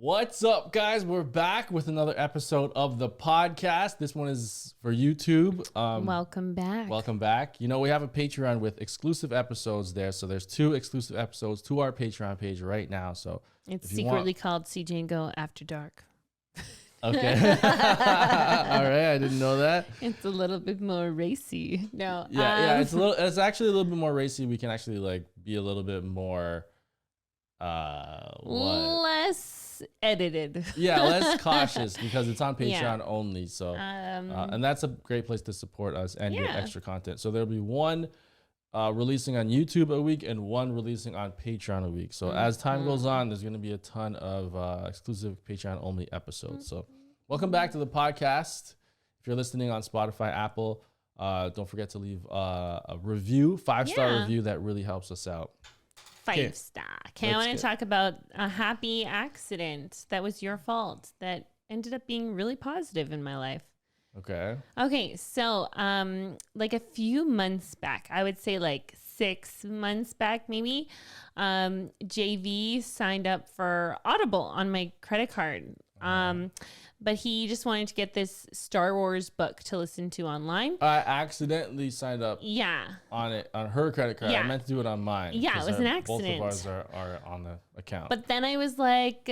What's up, guys? We're back with another episode of the podcast. This one is for YouTube. Welcome back. Welcome back. You know, we have a Patreon with exclusive episodes there. So there's 2 exclusive episodes to our Patreon page right now. So it's secretly called CJ and Go After Dark. Okay. All right. I didn't know that. It's a little bit more racy. No. Yeah. It's actually a little bit more racy. We can actually like be a little bit more, less edited. Yeah, less cautious because it's on Patreon only. So, and that's a great place to support us and get extra content. So there'll be one releasing on YouTube a week and one releasing on Patreon a week. So as time goes on, there's going to be a ton of exclusive Patreon only episodes. So welcome back to the podcast. If you're listening on Spotify, Apple, don't forget to leave a review, 5-star review. That really helps us out. 5-star. Okay, I want to talk about a happy accident that was your fault that ended up being really positive in my life. Okay, so like a few months back, I would say like 6 months back maybe, JV signed up for Audible on my credit card. But he just wanted to get this Star Wars book to listen to online. I accidentally signed up on her credit card. I meant to do it on mine. Yeah, it was an accident. Both of ours are on the account. But then I was like,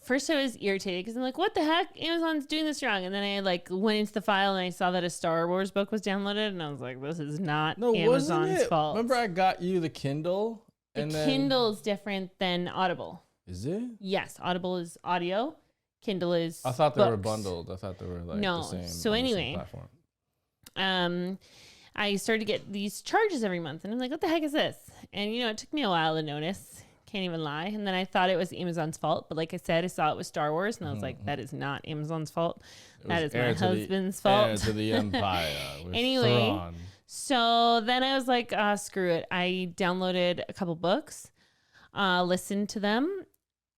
first I was irritated because I'm like, what the heck? Amazon's doing this wrong. And then I like went into the file and I saw that a Star Wars book was downloaded. And I was like, this is not Amazon's fault. Remember I got you the Kindle? Kindle is different than Audible. Is it? Yes, Audible is audio. Kindle is I thought they books. were bundled. I thought they were like the same. So anyway, I started to get these charges every month, and I'm like, what the heck is this? And it took me a while to notice. Can't even lie. And then I thought it was Amazon's fault, but like I said, I saw it was Star Wars, and I was like, that is not Amazon's fault. That is my husband's fault. Heir to the empire. Anyway, Thrawn. So then I was like, screw it. I downloaded a couple books, listened to them.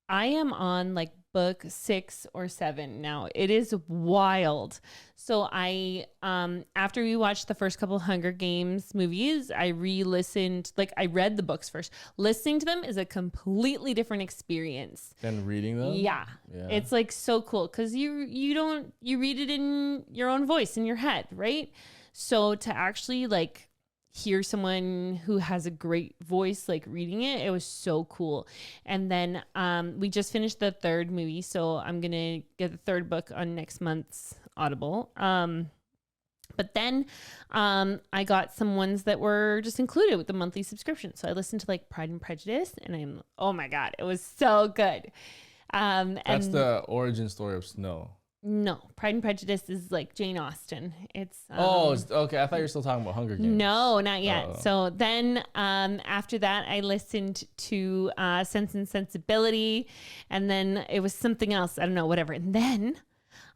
I am on like book 6 or 7 now. It is wild. So I after we watched the first couple Hunger Games movies, I re-listened. Like I read the books first. Listening to them is a completely different experience than reading them. Yeah. It's like so cool because you read it in your own voice in your head, right? So to actually like hear someone who has a great voice like reading it was so cool. And then we just finished the 3rd movie, so I'm gonna get the 3rd book on next month's Audible. But then I got some ones that were just included with the monthly subscription, so I listened to like Pride and Prejudice, and oh my god, it was so good. That's the origin story of Snow. No, Pride and Prejudice is like Jane Austen. It's okay. I thought you were still talking about Hunger Games. No, not yet. So then after that, I listened to Sense and Sensibility, and then it was something else. I don't know, whatever. And then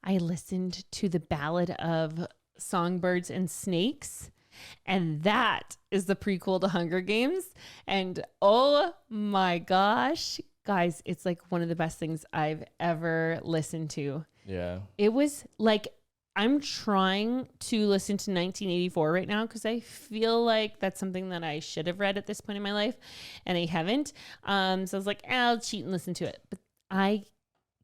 I listened to the Ballad of Songbirds and Snakes, and that is the prequel to Hunger Games. And oh my gosh, guys, it's like one of the best things I've ever listened to. Yeah. It was like, I'm trying to listen to 1984 right now because I feel like that's something that I should have read at this point in my life and I haven't. So I was like, I'll cheat and listen to it. But I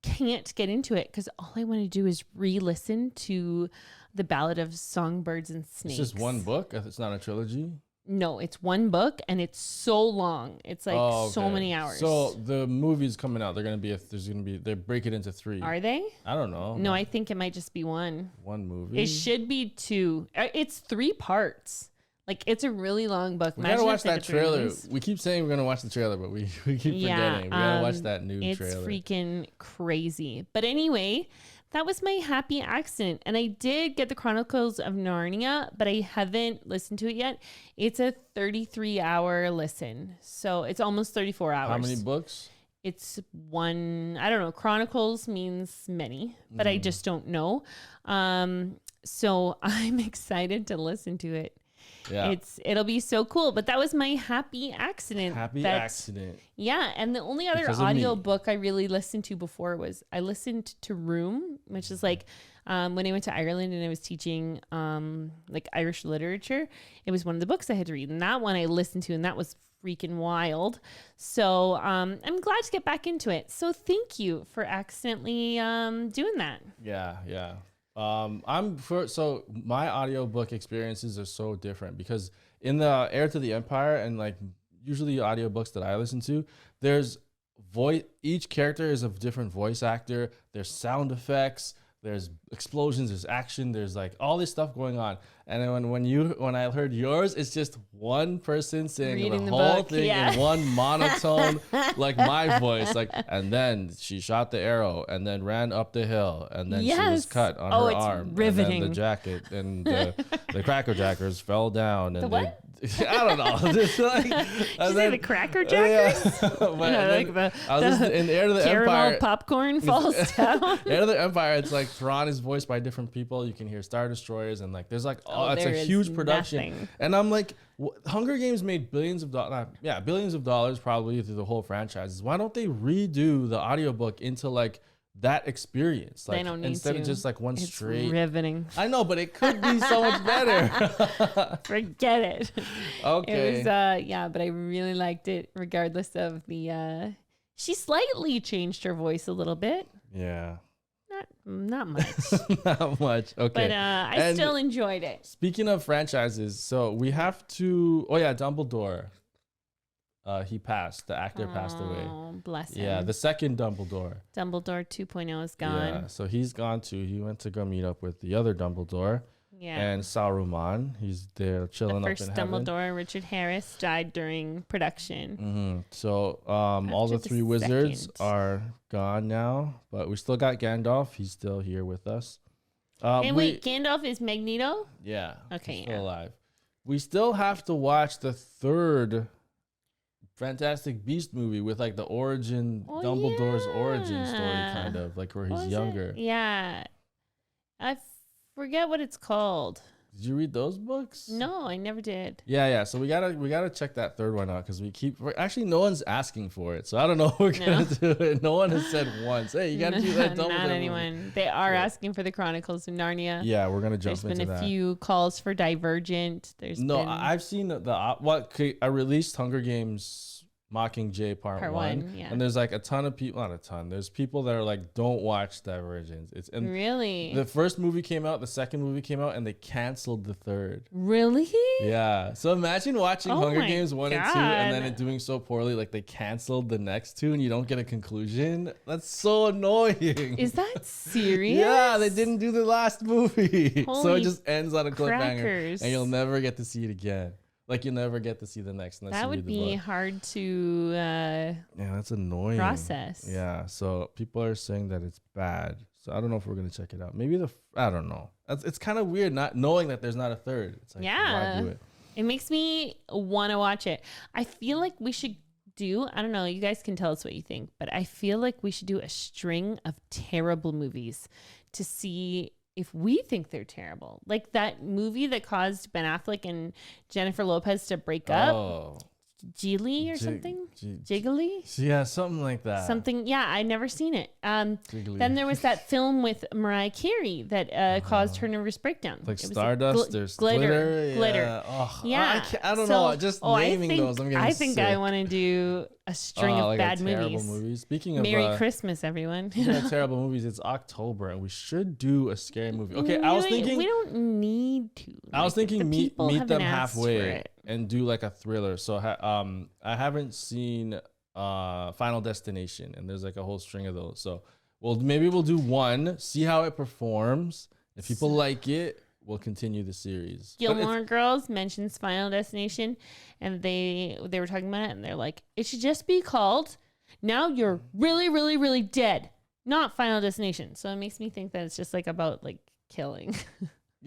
can't get into it because all I want to do is re-listen to the Ballad of Songbirds and Snakes. It's just one book? It's not a trilogy? No, it's one book and it's so long. It's like so many hours. So the movie's coming out. They break it into 3. Are they? I don't know. No, I think it might just be one. One movie? It should be 2. It's 3 parts. Like it's a really long book. We gotta watch that trailer. We keep saying we're gonna watch the trailer, but we keep forgetting. We gotta watch that new trailer. It's freaking crazy. But anyway, that was my happy accident. And I did get the Chronicles of Narnia, but I haven't listened to it yet. It's a 33-hour listen. So it's almost 34 hours. How many books? It's one. I don't know. Chronicles means many, but I just don't know. So I'm excited to listen to it. Yeah. It'll be so cool. But that was my happy accident. Yeah. And the only other audio book I really listened to before was I listened to Room which is like when I went to Ireland and I was teaching like Irish literature, it was one of the books I had to read. And that one I listened to, and that was freaking wild. So I'm glad to get back into it. So thank you for accidentally doing that. Yeah. So my audiobook experiences are so different because in the Heir to the Empire and like usually audiobooks that I listen to, there's each character is a different voice actor. There's sound effects, there's explosions, there's action, there's like all this stuff going on. And then when I heard yours, it's just one person saying the whole book, thing in one monotone, like my voice, like, and then she shot the arrow and then ran up the hill and then she was cut on her arm. Riveting. And then the jacket and the Cracker Jackers fell down. And the what? I don't know. Just like, the Cracker Jackers? I was in Heir to the caramel Empire. Popcorn falls down. Heir to the Empire, it's like Thrawn is voiced by different people. You can hear Star Destroyers and like there's like it's a huge production. Nothing. And I'm like, Hunger Games made billions of dollars probably through the whole franchises. Why don't they redo the audiobook into like that experience? Like, they don't need instead to. of just like one it's straight. Riveting. I know, but it could be so much better. Forget it. Okay. It was but I really liked it regardless of the she slightly changed her voice a little bit. Yeah. Not much. Not much. Okay. But I still enjoyed it. Speaking of franchises, so we have to Dumbledore. He passed. The actor passed away. Oh, bless him. Yeah, the second Dumbledore. Dumbledore 2.0 is gone. Yeah, so he's gone too. He went to go meet up with the other Dumbledore. Yeah. And Saruman. He's there chilling up in heaven. The heaven. first Dumbledore, Richard Harris, died during production. Mm-hmm. So all the three wizards are gone now, but we still got Gandalf. He's still here with us. Wait, Gandalf is Magneto? Yeah. Okay, he's still alive. We still have to watch the third Fantastic Beast movie with like the Dumbledore's origin story, kind of like where he's younger. Yeah. I forget what it's called. Did you read those books? No, I never did. Yeah. So we gotta check that third one out because actually no one's asking for it. So I don't know if we're gonna do it. No one has said once, hey, you gotta do that Dumbledore Not anyone. movie. They are asking for the Chronicles of Narnia. Yeah, we're gonna jump into that. There's been a few calls for Divergent. I've seen I released Hunger Games Mockingjay Part 1, yeah. And there's like a ton of people, not a ton. There's people that are like, don't watch Divergent. Really? The first movie came out, the second movie came out, and they canceled the third. Really? Yeah. So imagine watching Hunger Games 1 and 2, and then it doing so poorly, like they canceled the next two, and you don't get a conclusion. That's so annoying. Is that serious? Yeah, they didn't do the last movie, so it just ends on a cliffhanger, crackers. And you'll never get to see it again. Like you'll never get to see the next. That would be hard to that's annoying. Process. Yeah, so people are saying that it's bad. So I don't know if we're gonna check it out. Maybe I don't know. It's kind of weird not knowing that there's not a third. It's like, why do it? It makes me want to watch it. I feel like we should I don't know, you guys can tell us what you think, but I feel like we should do a string of terrible movies to see if we think they're terrible. Like that movie that caused Ben Affleck and Jennifer Lopez to break up. Jiggly or something? Jiggly? Yeah, something like that. Something, yeah, I'd never seen it. Then there was that film with Mariah Carey that caused her nervous breakdown. Like Stardust, there's glitter. Glitter. Yeah. I don't know. Just naming those, I'm getting I think sick. I want to do a string of like bad movies. Speaking of Merry Christmas, everyone. Terrible movies, it's October and we should do a scary movie. Okay, I was thinking we don't need to. I was thinking meet them halfway and do like a thriller. So I haven't seen Final Destination, and there's like a whole string of those. So maybe we'll do one, see how it performs. If people like it, we'll continue the series. Gilmore Girls mentions Final Destination, and they were talking about it, and they're like, it should just be called Now You're Really, Really, Really Dead, not Final Destination. So it makes me think that it's just like about like killing.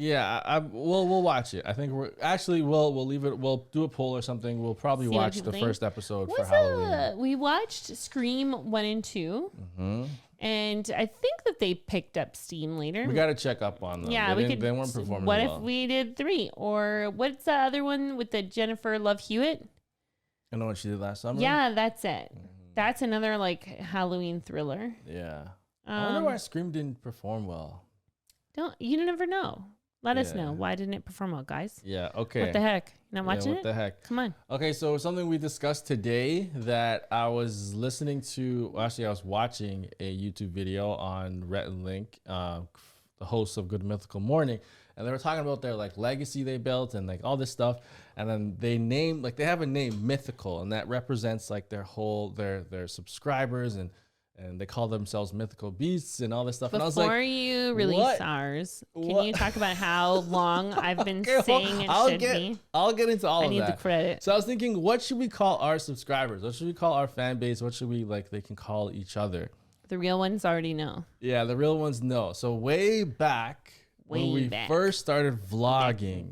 Yeah, we'll watch it. I think we'll leave it. We'll do a poll or something. We'll probably watch the first episode for Halloween. We watched Scream 1 and 2. Mm-hmm. And I think that they picked up steam later. We got to check up on them. Yeah, they weren't performing What well. if we did 3? Or what's the other one with the Jennifer Love Hewitt? I know what she did last summer. Yeah, that's it. Mm-hmm. That's another like Halloween thriller. Yeah. I wonder why Scream didn't perform well. You never know. Let us know. Why didn't it perform well, guys? Yeah, okay. What the heck? You're not watching it? What the heck? Come on. Okay, so something we discussed today that I was listening to, actually I was watching a YouTube video on Rhett and Link, the hosts of Good Mythical Morning, and they were talking about their like legacy they built and like all this stuff. And then they name, like they have a name, Mythical, and that represents like their whole, their subscribers, and they call themselves mythical beasts and all this stuff. Before and I was like, you release ours, can you talk about how long I've been saying it should be? I'll get into all of that. I need the credit. So I was thinking, what should we call our subscribers? What should we call our fan base? What should we like they can call each other? The real ones already know. Yeah, the real ones know. So way back when we first started vlogging,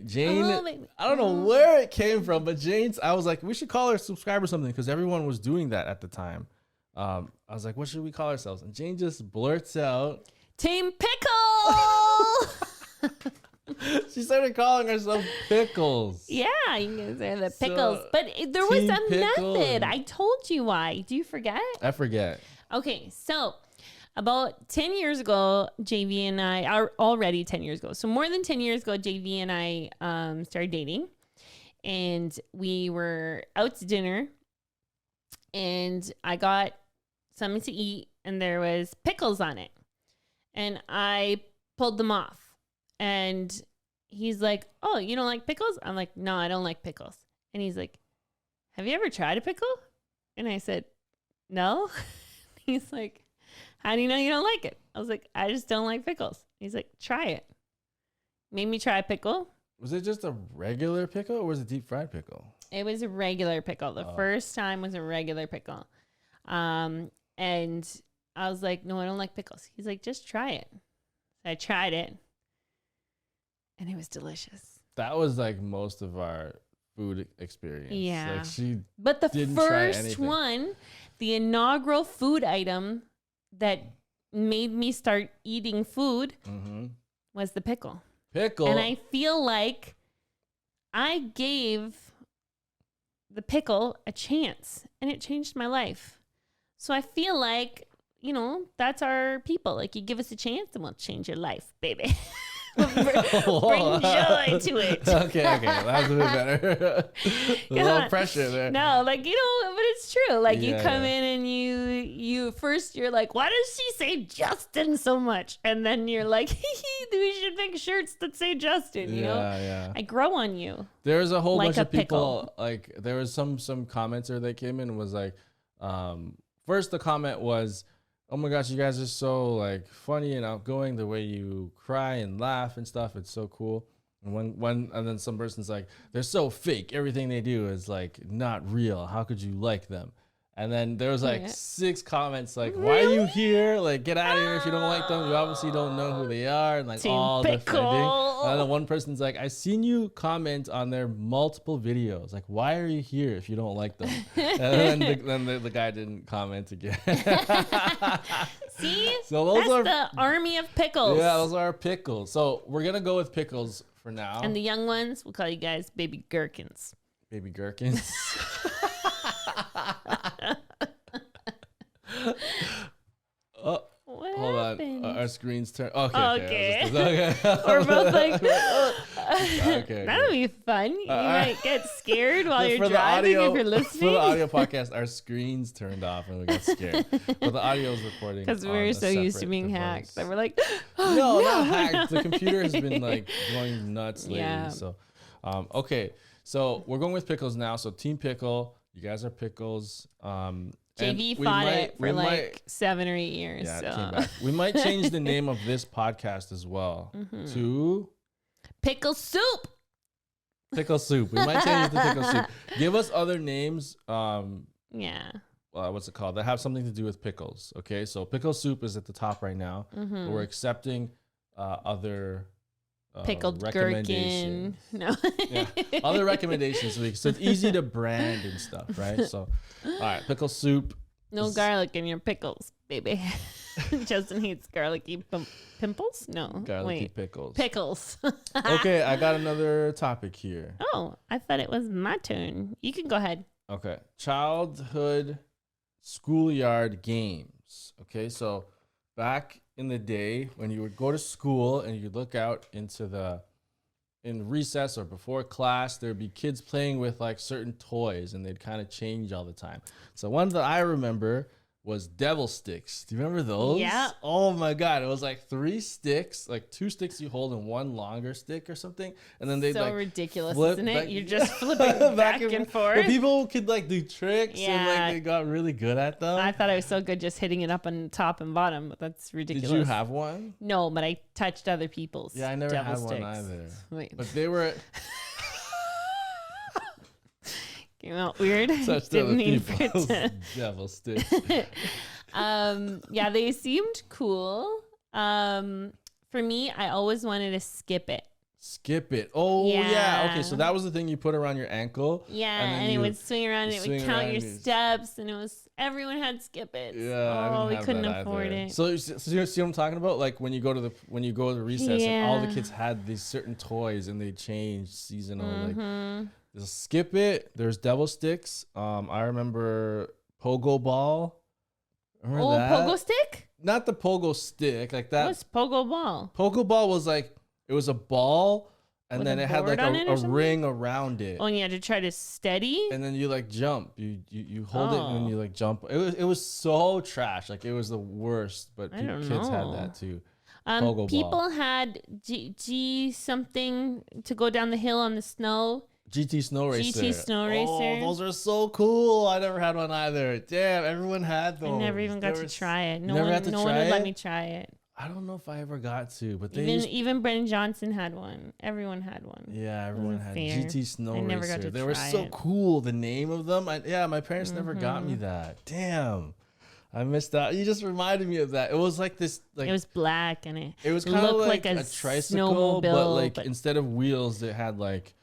Jane, I don't know where it came from, but I was like, we should call our subscribers something because everyone was doing that at the time. I was like, what should we call ourselves? And Jane just blurts out, Team Pickle. She started calling herself Pickles. Yeah, you can say the Pickles. So, but there was a method. I told you why. Do you forget? I forget. Okay, so about 10 years ago, JV and I are already 10 years ago. So more than 10 years ago, JV and I started dating, and we were out to dinner, and I got something to eat, and there was pickles on it, and I pulled them off, and he's like, "Oh, you don't like pickles?" I'm like, "No, I don't like pickles." And he's like, "Have you ever tried a pickle?" And I said, "No." He's like, "How do you know you don't like it?" I was like, "I just don't like pickles." He's like, "Try it." Made me try a pickle. Was it just a regular pickle or was it deep fried pickle? It was a regular pickle. The first time was a regular pickle. And I was like, "No, I don't like pickles." He's like, "Just try it." So I tried it, and it was delicious. That was like most of our food experience. Yeah. Like but the first one, the inaugural food item that made me start eating food was the pickle. And I feel like I gave the pickle a chance, and it changed my life. So I feel like, that's our people. Like, you give us a chance and we'll change your life, baby. Bring joy to it. Okay, that's a bit better. A little pressure there. No, but it's true. Like, you come in and you're like, "Why does she say Justin so much?" And then you're like, "We should make shirts that say Justin." You know? Yeah. I grow on you. There's a whole bunch of people. Like, there was some commenter that came in and was like, first the comment was, "Oh my gosh, you guys are so like funny and outgoing. The way you cry and laugh and stuff, it's so cool." And then some person's like, "They're so fake. Everything they do is like not real. How could you like them?" And then there was like 6 comments like, "Why are you here? Like, get out of here if you don't like them. You obviously don't know who they are." And like all defending. And then one person's like, "I seen you comment on their multiple videos. Like, why are you here if you don't like them?" And then the guy didn't comment again. See? So that's the army of pickles. Yeah, those are our pickles. So we're gonna go with pickles for now. And the young ones, we'll call you guys baby gherkins. Baby gherkins. Hold on. Our screens turn. Okay. We're both like, okay. That'll be fun. You might get scared while you're driving if you're listening. For the audio podcast, our screens turned off and we got scared. But the audio is recording. Because we're so used to being hacked that we're like, no, not hacked. The computer has been like going nuts lately. Yeah. So, okay. So we're going with pickles now. So Team Pickle, you guys are pickles. JV fought it for like 7 or 8 years. Yeah, it came back. We might change the name of this podcast as well to Pickle Soup. Pickle Soup. We might change it to Pickle Soup. Give us other names. What's it called? That have something to do with pickles. Okay, so Pickle Soup is at the top right now. We're accepting other pickled gherkin. No. Other recommendations. So it's easy to brand and stuff, right? So, all right, Pickle Soup. No garlic in your pickles, baby. Justin hates garlicky pimples? No. Garlicky pickles. Pickles. Okay, I got another topic here. Oh, I thought it was my turn. You can go ahead. Okay. Childhood schoolyard games. games. Okay, so back in the day when you would go to school and you'd look out in recess or before class, there'd be kids playing with like certain toys and they'd kind of change all the time. So one that I remember was devil sticks. Do you remember those? Yeah. Oh my God. It was like 3 sticks, like 2 sticks you hold and 1 longer stick or something. And then they'd so like ridiculous, flip isn't it? back- You're just flipping back and forth. But people could like do tricks and Yeah. like they got really good at them. I thought I was so good just hitting it up on top and bottom, but that's ridiculous. Did you have one? No, but I touched other people's. Yeah, I never devil had sticks. one either. Wait. But they were Came out weird. such Didn't other mean for it people's to. devil sticks. Yeah, they seemed cool. For me, I always wanted to skip it. Skip it. Oh yeah. Yeah. Okay, so that was the thing you put around your ankle. Yeah, then and it you- would swing around and it would swing count around your and- steps, and it was everyone had skip it. Yeah, I didn't we have couldn't that afford either. it. So you see what I'm talking about? Like when you go to recess and all the Yeah. kids had these certain toys and they changed seasonal. Like Mhm. there's skip it. There's devil sticks. I remember pogo ball. Remember Oh, that? pogo stick? Not the pogo stick like that. What's pogo ball? Pogo ball was like it was a ball and With then a it had like board on it or a something? ring around it. Oh, and you had to try to steady. And then you like jump. You hold it and Oh. you like jump. It was so trash. Like it was the worst. But I don't kids had know. that too. Pogo ball. People had G something to go down the hill on the snow. GT Snow Racer. GT Snow Oh, Racer. those are so cool. I never had one either. Damn, everyone had those. I never even got They to were try it. No never one, had to no one try would let it? me try it. I don't know if I ever got to, but they Even used, even Brendan Johnson had one. Everyone had one. yeah, everyone Wasn't had fair. GT Snow I Racer. never got to They were try so it. cool. The name of them. Yeah, my parents never got me that. Damn. I missed out. You just reminded me of that. It was like this like It was black and it kind of looked like like a a tricycle, but snowmobile, like but- instead of wheels, it had like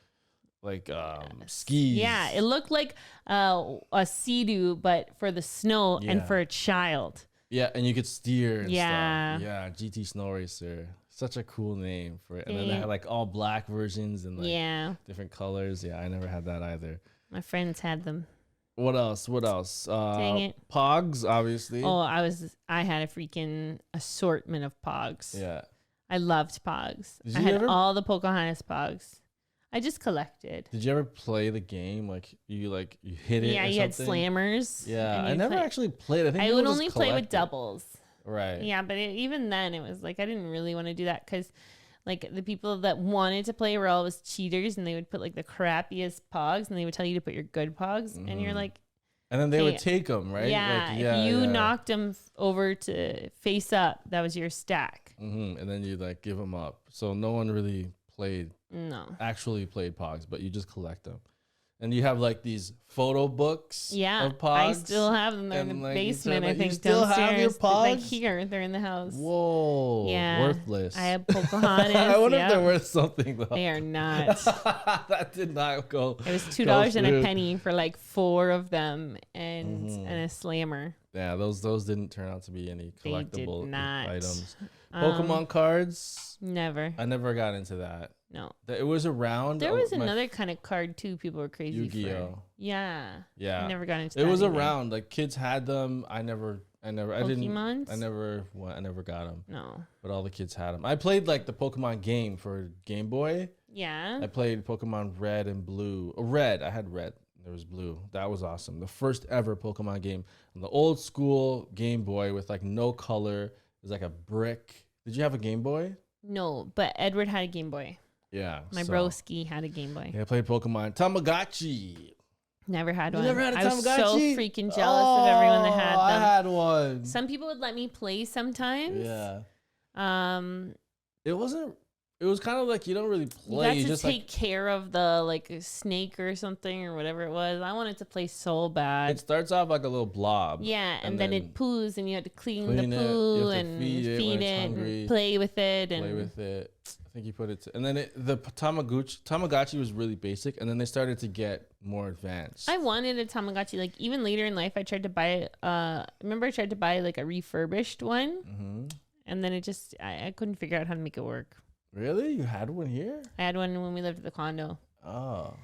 skis. Yeah, it looked like a Sea-Doo, but for the snow and Yeah. for a child. Yeah, and you could steer and Yeah. stuff. Yeah, GT Snow Racer. Such a cool name for it. And then they Yeah. had like all black versions and like Yeah, different colors. Yeah, I never had that either. my friends had them. What else? What else? Dang it. Pogs, obviously. Oh, I had a freaking assortment of Pogs. Yeah. I loved Pogs. Did I you had ever- all the Pocahontas Pogs. I just collected. Did you ever play the game? Like you hit it Yeah, or you had something? slammers. Yeah, and I you'd never play- actually played. I think I people would just only play with collected. doubles. Right. Yeah, but even then, it was like I didn't really want to do that because, like, the people that wanted to play were always cheaters, and they would put like the crappiest Pogs, and they would tell you to put your good Pogs, and you're like, And then they Hey, would take them, right? yeah, Like, if you yeah. knocked them over to face up, that was your stack. And then you like give them up. So no one really actually played Pogs, but you just collect them. And you have like these photo books Yeah, of Pogs. I still have them. They're in and, the like, you basement, turn I it- think, you still have downstairs. your Like Pogs? here, they're in the house. Whoa. Yeah, Worthless. I have Pocahontas. I wonder if yeah. they're worth something though. They are not. That did not go. It was $2 and a through. penny for like 4 of them and Mm-hmm. a slammer. Yeah, those didn't turn out to be any They did collectible not. items. Pokemon cards. Never. I never got into that. No. It was around. There was my- another kind of card too. People were crazy Yu-Gi-Oh. for. Yeah. Yeah. I never got into It that was either. around. Like kids had them. I never. I Pokemons? never got them. No. But all the kids had them. I played like the Pokemon game for Game Boy. Yeah. I played Pokemon Red and Blue. Red. I had Red. There was Blue. That was awesome. The first ever Pokemon game on the old school Game Boy with like no color. It was like a brick. Did you have a Game Boy? No, but Edward had a Game Boy. Yeah. My so- broski had a Game Boy. Yeah, I played Pokemon Tamagotchi. Never had You one. never had a I was so Tamagotchi? freaking jealous of everyone that had them. I had one. Some people would let me play sometimes. Yeah. Um, It wasn't. It was kind of like you don't really you play. got You to just take care of the like snake or something or whatever it was. I wanted to play so bad. It starts off like a little blob. Yeah, and then it poos, and you had to clean clean the it, you poo have to and feed it when it's hungry, and play with it, and play with it. I think you put it. And then the Tamagotchi was really basic, and then they started to get more advanced. I wanted a Tamagotchi. Like even later in life, I tried to buy. Remember I tried to buy like a refurbished one, and then it just I couldn't figure out how to make it work. Really, you had one here? I had one when we lived at the condo. Oh,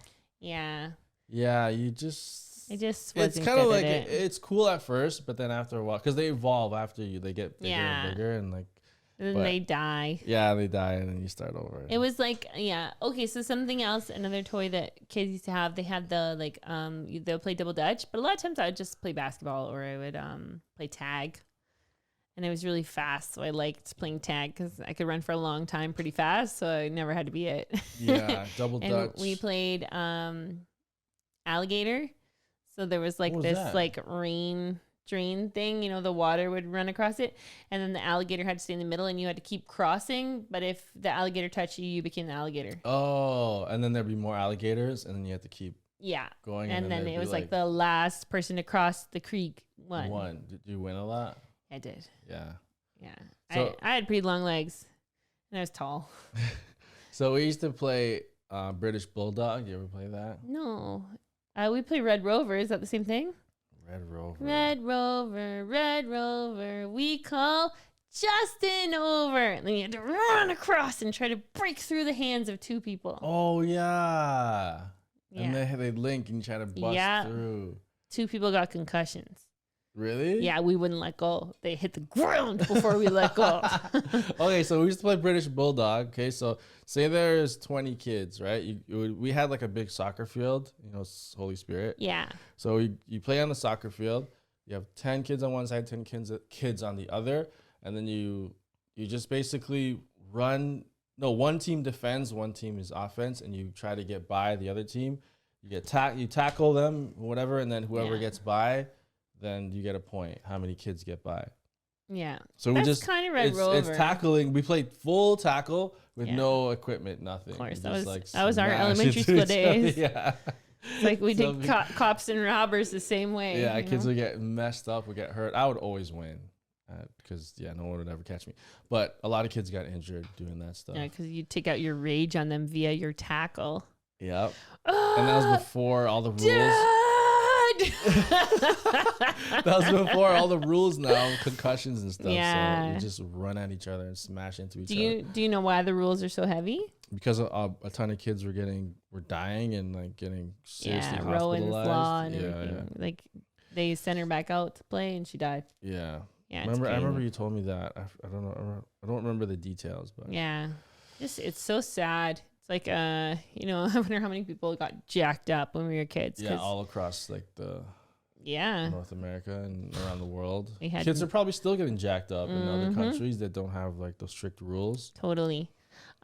Yeah. yeah. You just I just it's wasn't kind of good like at it. it's cool at first, but then after a while, because they evolve after you, they get bigger and bigger, and like And then they die. Yeah, they die, and then you start over. It was like, okay, so something else, another toy that kids used to have, they had the like they'll play double dutch, but a lot of times I would just play basketball or I would play tag. And it was really fast, so I liked playing tag because I could run for a long time pretty fast, so I never had to be it. Yeah, double dutch. And we played alligator. So there was like this like rain drain thing, you know, the water would run across it, and then the alligator had to stay in the middle, and you had to keep crossing. But if the alligator touched you, you became the alligator. Oh, and then there'd be more alligators, and then you had to keep going. And then it was like the last person to cross the creek won. Did you win a lot? I did. Yeah. So, I had pretty long legs, and I was tall. So we used to play British Bulldog. You ever play that? No. We play Red Rover. Is that the same thing? Red Rover. Red Rover, we call Justin over. And then you had to run across and try to break through the hands of two people. Oh, yeah. And they link and try to bust through. Two people got concussions. Really? Yeah, we wouldn't let go. They hit the ground before we let go. Okay, so we used to play British Bulldog. Okay, so say there's 20 kids, right? We had like a big soccer field, you know, Holy Spirit. Yeah. So you play on the soccer field. You have 10 kids on one side, 10 kids on the other, and then you just basically run. No, one team defends, one team is offense, and you try to get by the other team. You tackle them, whatever, and then whoever gets by, then you get a point. How many kids get by? Yeah. So that's we just kind of Red Rover. It's tackling. We played full tackle with no equipment, nothing. Of course, that was our elementary school days. Yeah. It's like we did cops and robbers the same way. Yeah, kids would get messed up, would get hurt. I would always win because no one would ever catch me. But a lot of kids got injured doing that stuff. Yeah, because you take out your rage on them via your tackle. Yep. And that was before all the rules. Dad! That was before all the rules now, concussions and stuff. Yeah. So we just run at each other and smash into each other. Do you know why the rules are so heavy? Because a ton of kids were dying and like getting seriously hospitalized. Rowan's law and everything. Like they sent her back out to play and she died. Yeah. Yeah. I remember you told me that. I don't know. I don't remember the details, but yeah, it's so sad. It's like I wonder how many people got jacked up when we were kids. Yeah, all across like the North America and around the world. Kids are probably still getting jacked up in other countries that don't have like those strict rules. Totally.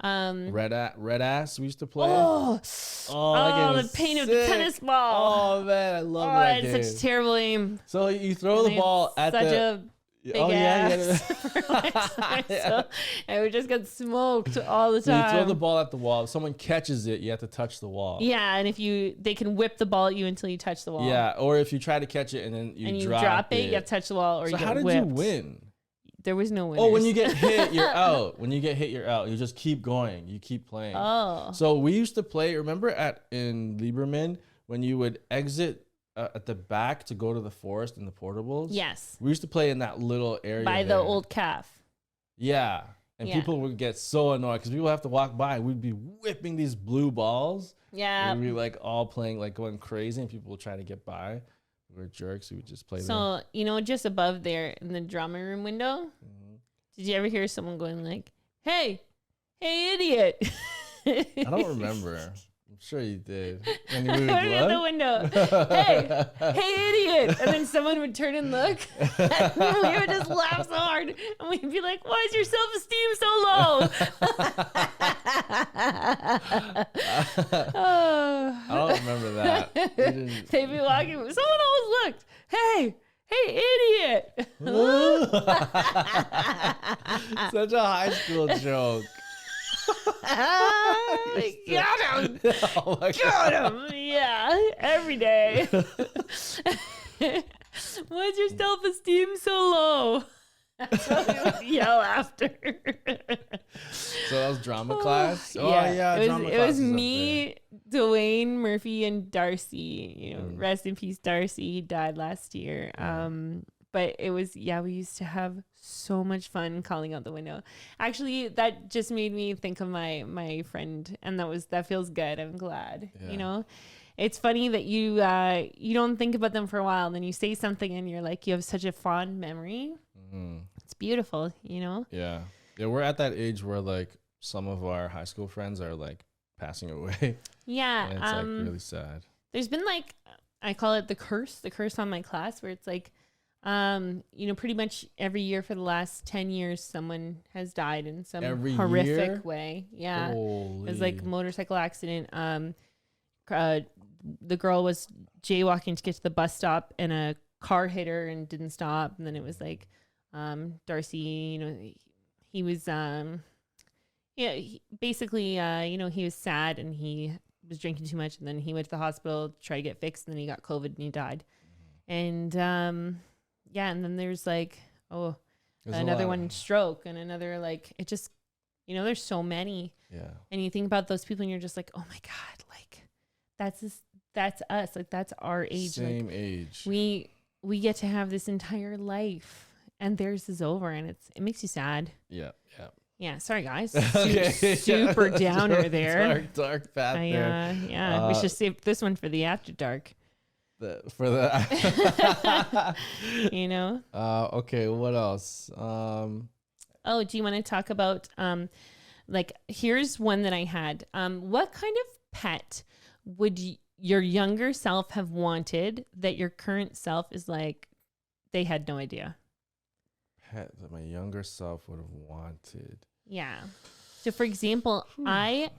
Red ass we used to play. The pain of the tennis ball. Oh man, I love that game. It's such a terrible aim. So you throw the ball at big ass. So, and we just got smoked all the time. You throw the ball at the wall. If someone catches it, you have to touch the wall. Yeah, and they can whip the ball at you until you touch the wall. Yeah, or if you try to catch it and then you drop it, you have to touch the wall, or you get whipped. So how did you win? There was no winners. Oh, when you get hit, you're out. When you get hit, you're out. You just keep going. You keep playing. Oh. So we used to play. Remember in Lieberman when you would exit at the back to go to the forest in the portables? Yes. We used to play in that little area by the old calf. Yeah. And people would get so annoyed because people have to walk by. We'd be whipping these blue balls. Yeah. We'd be like all playing, like going crazy, and people would try to get by. We were jerks. We would just play there. So, just above there in the drama room window, did you ever hear someone going like, hey, idiot? I don't remember. I'm sure you did. And we would at the window. Hey, idiot. And then someone would turn and look. And we would just laugh so hard. And we'd be like, why is your self-esteem so low? I don't remember that. They'd be walking. Someone always looked. Hey, idiot. Such a high school joke. Got him. Oh got him. Yeah, every day. Why's your self-esteem so low? That's what we would yell after. So that was drama class? It was me, Dwayne, Murphy, and Darcy. Rest in peace, Darcy. He died last year. But it was, we used to have so much fun calling out the window. Actually, that just made me think of my friend, and that feels good. I'm glad, it's funny that you don't think about them for a while, and then you say something and you're like, you have such a fond memory. It's beautiful, you know? Yeah. Yeah, we're at that age where like some of our high school friends are like passing away. Yeah. And it's like really sad. There's been like, I call it the curse on my class, where it's like, you know, pretty much every year for the last 10 years, someone has died in some horrific way. Yeah. Holy. It was like a motorcycle accident. The girl was jaywalking to get to the bus stop, and a car hit her and didn't stop. And then it was like, Darcy, you know, he was, basically, you know, he was sad and he was drinking too much, and then he went to the hospital to try to get fixed, and then he got COVID and he died. And, and then there's like, there's another one stroke, and another, like, it just, you know, there's so many. Yeah. And you think about those people and you're just like, oh my God, like that's us. Like that's our age. Same like, age. We get to have this entire life, and theirs is over, and it makes you sad. Yeah. Yeah. Yeah. Sorry guys. Okay. Super downer there. Dark path there. Yeah. We should save this one for the after dark. You know? Okay, what else? Do you want to talk about like here's one that I had. What kind of pet would your younger self have wanted that your current self is like they had no idea? Pet that my younger self would have wanted. Yeah. So for example, I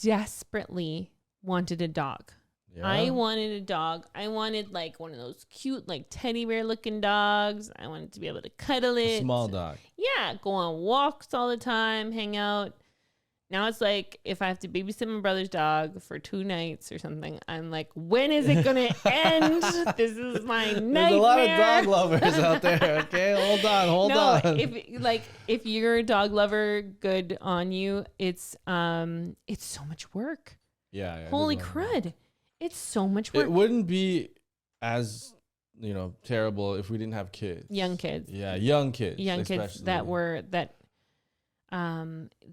desperately wanted a dog. Yeah. I wanted a dog. I wanted like one of those cute, like teddy bear looking dogs. I wanted to be able to cuddle it. A small dog. Yeah. Go on walks all the time, hang out. Now it's like if I have to babysit my brother's dog for 2 nights or something, I'm like, when is it going to end? This is my nightmare. There's a lot of dog lovers out there. Okay, hold on. If you're a dog lover, good on you. It's so much work. Yeah. Holy crud. It's so much work. It wouldn't be as, terrible if we didn't have kids. Young kids. Yeah, young kids. Young kids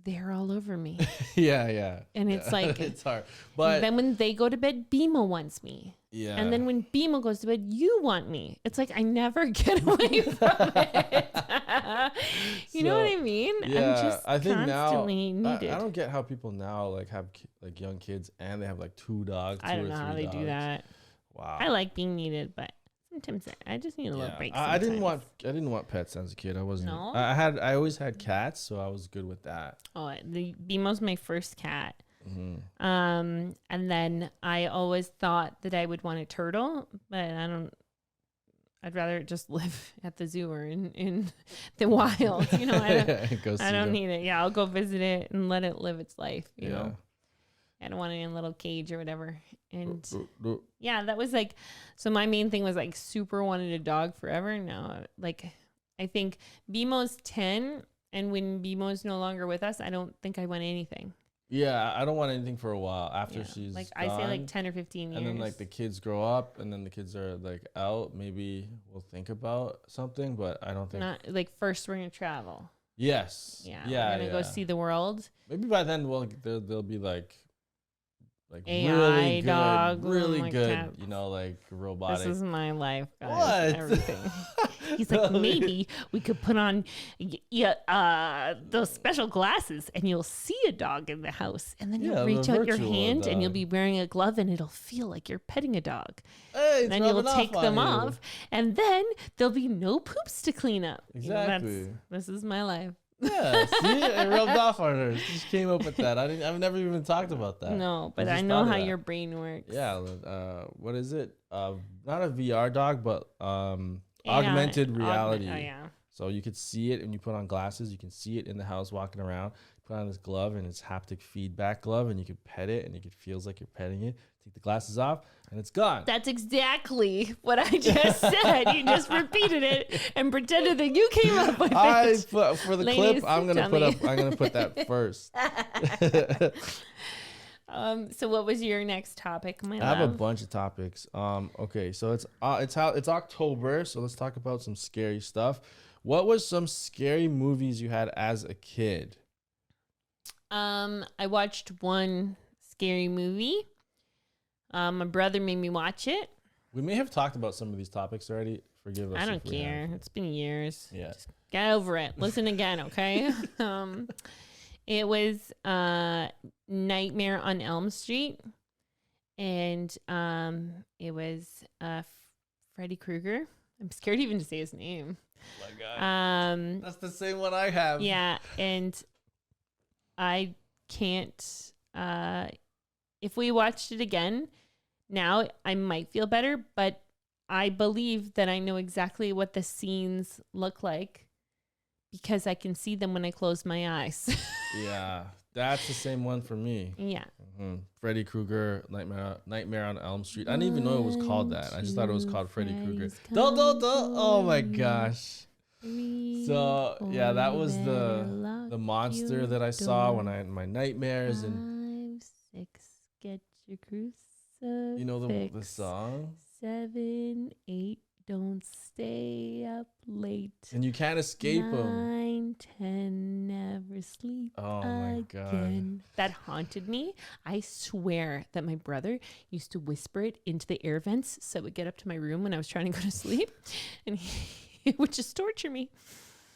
they're all over me. Yeah. And it's like it's hard. But then when they go to bed, BMO wants me. Yeah. And then when BMO goes to bed, you want me. It's like I never get away from it. You know what I mean? Yeah, I'm just I think constantly now needed. I don't get how people now like have like young kids and they have like 2 dogs. I don't know how they do that. Wow. I like being needed, but sometimes I just need a little break. I didn't want pets as a kid. I wasn't. No? I always had cats, so I was good with that. Oh, the BMO's my first cat. Mm-hmm. And then I always thought that I would want a turtle, but I'd rather just live at the zoo or in the wild. I don't need it. Yeah, I'll go visit it and let it live its life. You know, I don't want it in a little cage or whatever. And yeah, that was like, so my main thing was like super wanted a dog forever. Now, like, I think BMO's 10, and when BMO's no longer with us, I don't think I want anything. Yeah, I don't want anything for a while after she's like gone. I say like 10 or 15 years. And then like the kids grow up and then the kids are like out. Maybe we'll think about something, but I don't think. Not like first we're going to travel. Yes. Yeah. We're going to go see the world. Maybe by then they'll be like AI really dog, good, really good, cat. Like robotic. This is my life, guys. What? Everything. He's like, maybe we could put on those special glasses and you'll see a dog in the house. And then you'll reach out your hand and you'll be wearing a glove and it'll feel like you're petting a dog. Hey, and then you'll take them off and then there'll be no poops to clean up. Exactly. This is my life. Yeah, see, it rubbed off on her. She just came up with that. I've never even talked about that. No, but I know how your brain works. Yeah. What is it? Not a VR dog, but augmented reality. Oh yeah. So you could see it, and you put on glasses. You can see it in the house walking around. Put on this glove, and it's haptic feedback glove, and you can pet it, and it feels like you're petting it. Take the glasses off, and it's gone. That's exactly what I just said. You just repeated it and pretended that you came up with it. For the clip, I'm gonna put that first. So what was your next topic, my love? I have a bunch of topics. Okay, so it's October, so let's talk about some scary stuff. What was some scary movies you had as a kid? I watched one scary movie. My brother made me watch it. We may have talked about some of these topics already. Forgive us. I don't care. It's been years. Yeah. Just get over it. Listen again, okay? It was Nightmare on Elm Street. And it was Freddy Krueger. I'm scared even to say his name. Oh my God. That's the same one I have. Yeah. And I can't... if we watched it again, now I might feel better, but I believe that I know exactly what the scenes look like because I can see them when I close my eyes. Yeah, that's the same one for me. Yeah. Mm-hmm. Freddy Krueger, Nightmare on Elm Street. I didn't even know it was called that. I just thought it was called Freddy Krueger. Oh my gosh. So yeah, that was the monster that I saw when I had my nightmares. And 5, 6, get your crucifix. you know the song? 7, 8, don't stay up late. And you can't escape 9, 10, never sleep my again. God. That haunted me. I swear that my brother used to whisper it into the air vents so it would get up to my room when I was trying to go to sleep. And it would just torture me.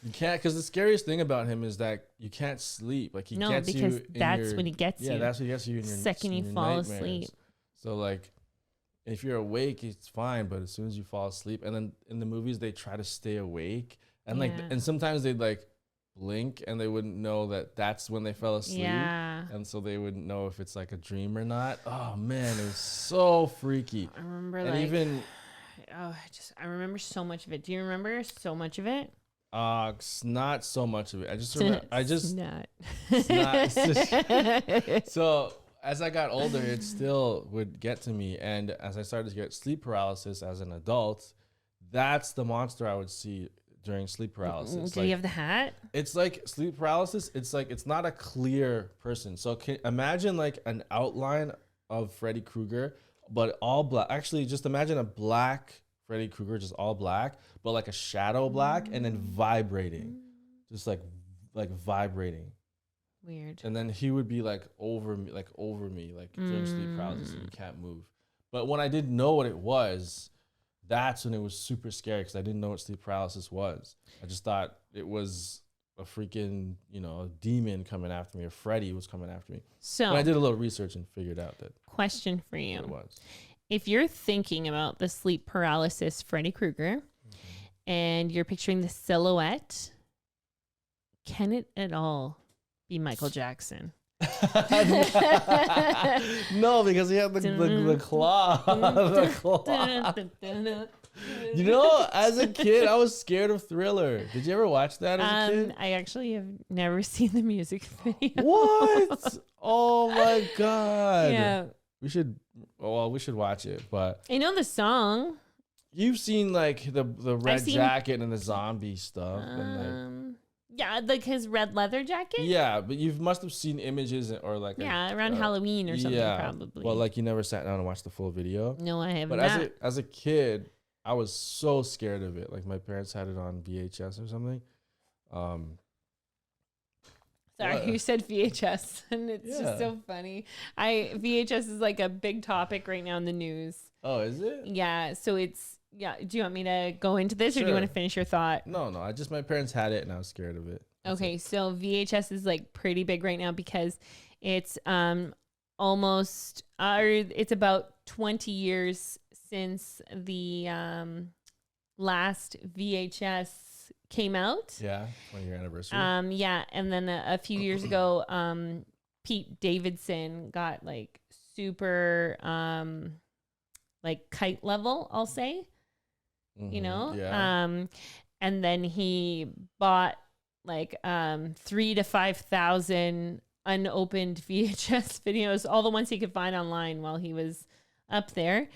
You can't, because the scariest thing about him is that you can't sleep. Like he gets you. No, because that's when he gets you. Yeah, that's when he gets you in your second you fall asleep. So like, if you're awake, it's fine. But as soon as you fall asleep, and then in the movies they try to stay awake, and and sometimes they'd like blink and they wouldn't know that that's when they fell asleep. Yeah. And so they wouldn't know if it's like a dream or not. Oh man, it was so freaky. I remember and I remember so much of it. Do you remember so much of it? Not so much of it. I just remember. So as I got older, it still would get to me, and as I started to get sleep paralysis as an adult, that's the monster I would see during sleep paralysis. Do you have the hat? It's like sleep paralysis. It's like it's not a clear person. So imagine like an outline of Freddy Krueger, but all black. Actually, just imagine a black Freddy Krueger, just all black, but like a shadow black, and then vibrating, just like vibrating. Weird. And then he would be like over me, during sleep paralysis, and you can't move. But when I didn't know what it was, that's when it was super scary because I didn't know what sleep paralysis was. I just thought it was a freaking, a demon coming after me, or Freddy was coming after me. So but I did a little research and figured out that. Question for you. What it was. If you're thinking about the sleep paralysis Freddy Krueger, and you're picturing the silhouette, can it at all be Michael Jackson? No, because he had the claw. The claw. As a kid, I was scared of Thriller. Did you ever watch that as a kid? I actually have never seen the music video. What? Oh my God. Yeah. We should watch it, but I know the song. You've seen like the red jacket and the zombie stuff, and like his red leather jacket. Yeah, but you must have seen images or like around Halloween or something probably. Well, like you never sat down and watched the full video. No, I have not. But as a kid, I was so scared of it. Like my parents had it on VHS or something. Sorry, you said VHS, and it's just so funny. VHS is like a big topic right now in the news. Oh, is it? Yeah. So it's Do you want me to go into this, or do you want to finish your thought? No. My parents had it, and I was scared of it. Okay, so VHS is like pretty big right now because it's almost it's about 20 years since the last VHS came out. Yeah, 20-year anniversary. Yeah, and then a few years ago, Pete Davidson got like super like kite level, I'll say. Yeah. And then he bought like 3,000 to 5,000 unopened VHS videos, all the ones he could find online while he was up there.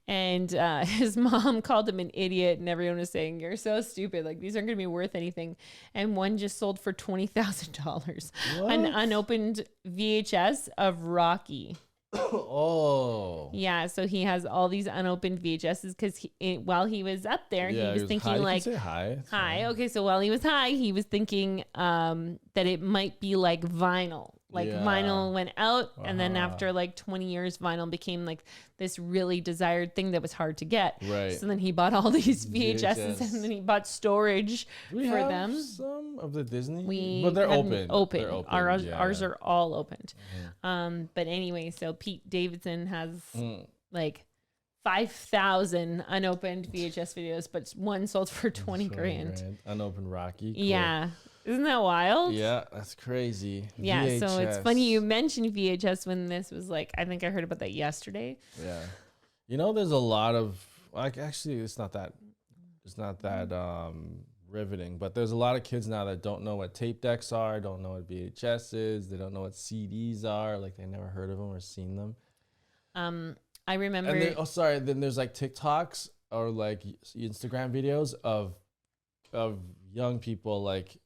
And his mom called him an idiot, and everyone was saying, "You're so stupid. Like, these aren't going to be worth anything." And one just sold for $20,000. An unopened VHS of Rocky. Oh. Yeah, so he has all these unopened VHSs because while he was up there, he was thinking high. like, you can say hi. Hi. Okay, so while he was high, he was thinking that it might be like vinyl. Like vinyl went out, and then after like 20 years, vinyl became like this really desired thing that was hard to get. Right. So then he bought all these VHSs, and then he bought storage for them. Some of the Disney, But they're open. Open. They're open. Ours are all opened. But anyway, so Pete Davidson has like 5,000 unopened VHS videos, but one sold for 20 grand. Unopened Rocky. Cool. Yeah. Isn't that wild? Yeah, that's crazy. Yeah, VHS. so it's funny you mentioned VHS when this was like, I think I heard about that yesterday. Yeah. You know, there's a lot of, like, actually, it's not that riveting, but there's a lot of kids now that don't know what tape decks are, don't know what VHS is, they don't know what CDs are, like they never heard of them or seen them. I remember. And then there's like TikToks or like Instagram videos of young people like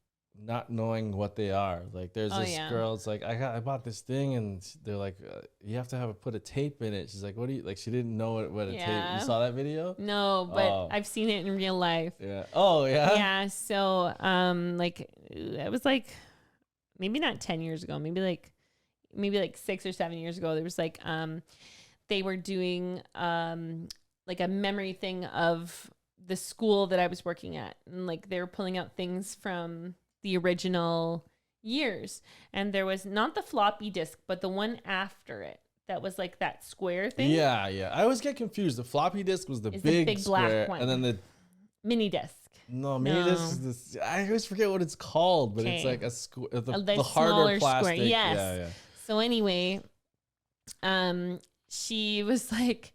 not knowing what they are. Like there's this girl, it's like I bought this thing, and they're like you have to put a tape in it. She's like, what do you, like, she didn't know what a tape. You saw that video? No, but I've seen it in real life. Yeah. Oh yeah. Yeah. So like it was like maybe not 10 years ago, maybe like 6 or 7 years ago. There was like they were doing like a memory thing of the school that I was working at, and like they were pulling out things from the original years, and there was not the floppy disk, but the one after it that was like that square thing. Yeah. I always get confused. The floppy disk was the big black square, one, and then the mini disc. Mini disc is this. I always forget what it's called, but it's like the harder plastic. Square. Yes. Yeah. So anyway, she was like,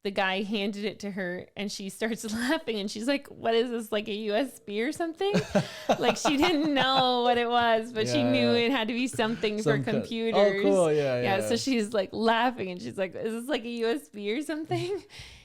the guy handed it to her, and she starts laughing, and she's like, what is this, like a USB or something? Like she didn't know what it was, but she knew it had to be something for computers. Oh, cool. Yeah. So she's like laughing, and she's like, is this like a USB or something?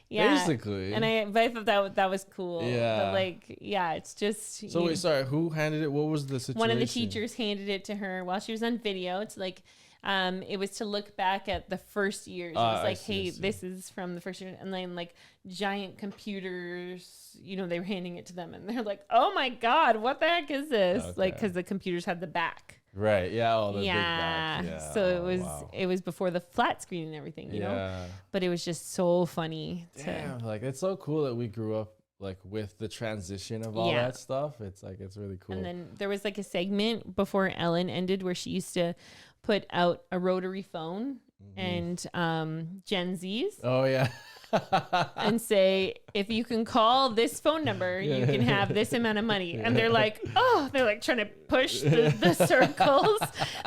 Yeah. Basically. And I thought that was cool. Yeah. But like, yeah, it's just. So wait, sorry, who handed it? What was the situation? One of the teachers handed it to her while she was on video. It's like, it was to look back at the first years. It was like, hey, this is from the first year. And then like giant computers, you know, they were handing it to them, and they're like, oh my God, what the heck is this? Okay. Like, cause the computers had the back. Right. Yeah. Oh, the big back. Yeah. So it was before the flat screen and everything, you know, but it was just so funny. Damn, like it's so cool that we grew up like with the transition of all that stuff. It's like, it's really cool. And then there was like a segment before Ellen ended where she used to put out a rotary phone and Gen Z's. Oh yeah. And say, if you can call this phone number, you can have this amount of money. And they're like, they're like trying to push the circles.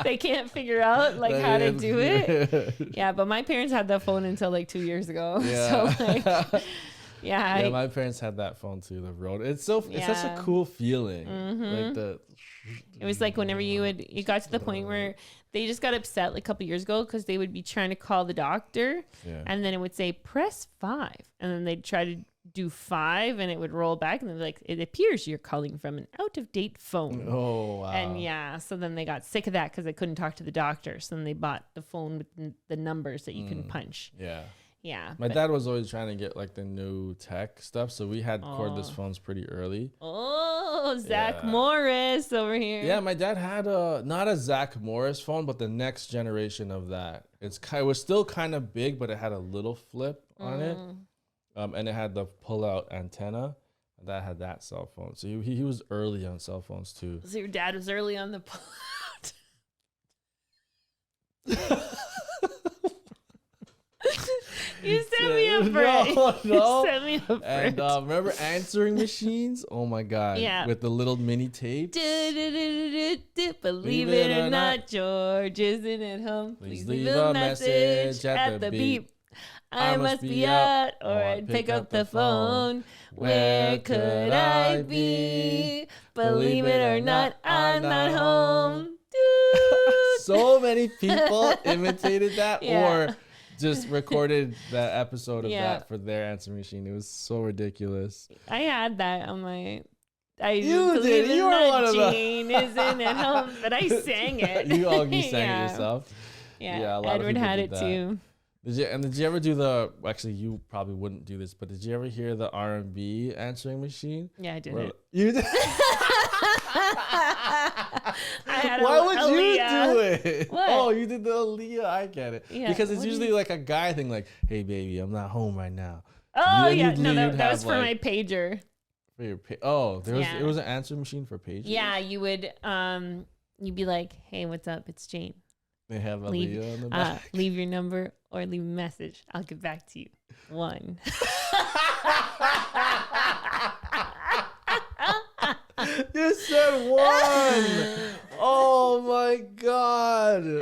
They can't figure out like how to do it. Yeah, but my parents had that phone until like 2 years ago. Yeah. So like, yeah, my parents had that phone too. The road. It's such a cool feeling. Like it was like whenever it got to the point where they just got upset like a couple years ago because they would be trying to call the doctor, and then it would say press 5, and then they'd try to do 5, and it would roll back, and they're like, it appears you're calling from an out-of-date phone. Oh wow. And so then they got sick of that because they couldn't talk to the doctor, so then they bought the phone with the numbers that you can punch. Yeah. My dad was always trying to get like the new tech stuff, so we had cordless phones pretty early. Oh, Zach Morris over here. Yeah, my dad had not a Zach Morris phone, but the next generation of that. It was still kind of big, but it had a little flip on it, and it had the pull-out antenna. That had that cell phone, so he was early on cell phones too. So your dad was early on the pull-out. You set me up for it. No. You set me up for and remember answering machines? Oh my God. Yeah. With the little mini tapes. Believe it or not, George isn't at home. Please leave a message at the beep. I must be out or I'd pick up the phone. Where could I be? Believe it or not, I'm not home. So many people imitated that or just recorded that episode of that for their answering machine. It was so ridiculous. I had that on my. You did. You were one of them. Jane isn't at home, but I sang it. You sang it yourself. Yeah, a lot Edward had it too. Did you ever do the? Actually, you probably wouldn't do this, but did you ever hear the R&B answering machine? Yeah, I did it. You did. Why would you do it? What? Oh, you did the Aaliyah. I get it. Yeah, because it's usually like a guy thing, like, "Hey, baby, I'm not home right now." Oh yeah, no, that was for my pager. For your it was an answer machine for pagers. Yeah, you would you'd be like, "Hey, what's up? It's Jane. They have Aaliyah on the back. Leave your number or leave a message. I'll get back to you." 1. You said 1. Oh my god.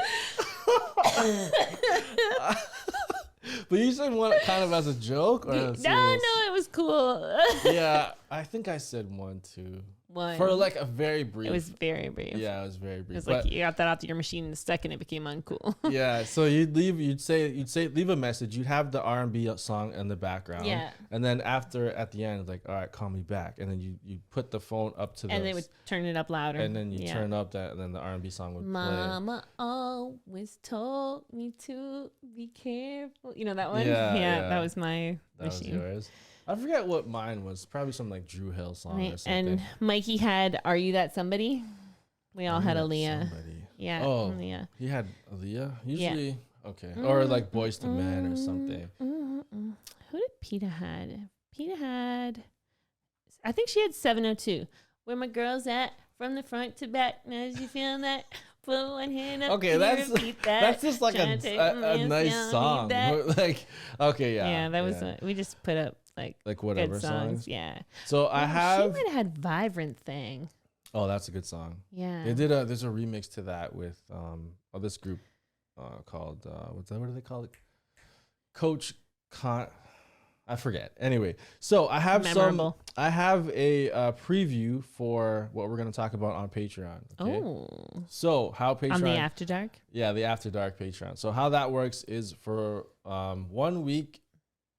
But you said 1 kind of as a joke, or no, it was cool. Yeah, I think I said 1 too. 1 for like a very brief. It was very brief. Yeah, it was very brief. It was like you got that out to your machine in a second, it became uncool. Yeah, so you'd say leave a message. You'd have the R&B song in the background. Yeah. And then at the end, like, all right, call me back. And then you put the phone up to and they would turn it up louder. And then you turn up that, and then the R&B song would play. Mama always told me to be careful. You know that one? Yeah. That was my Was machine. yours. I forget what mine was. Probably some like Drew Hill song or something. And Mikey had "Are You That Somebody?" We all had Aaliyah. Somebody. Yeah. Oh, Aaliyah. He had Aaliyah. Usually, okay, or like Boys to Men or something. Who did Peta had? Peta had. I think she had 702. Where my girls at? From the front to back. Now you feeling that? Put one hand up. Okay, that's just like a nice song. Like, okay, yeah. Yeah, that was. We just put up like whatever good songs. Yeah. So I have. She might have had "Vibrant Thing." Oh, that's a good song. Yeah. They did there's a remix to that with this group called what do they call it? Coach Con. I forget. Anyway, so I have a preview for what we're going to talk about on Patreon. Okay? Oh. So how Patreon on the After Dark? Yeah, the After Dark Patreon. So how that works is for 1 week,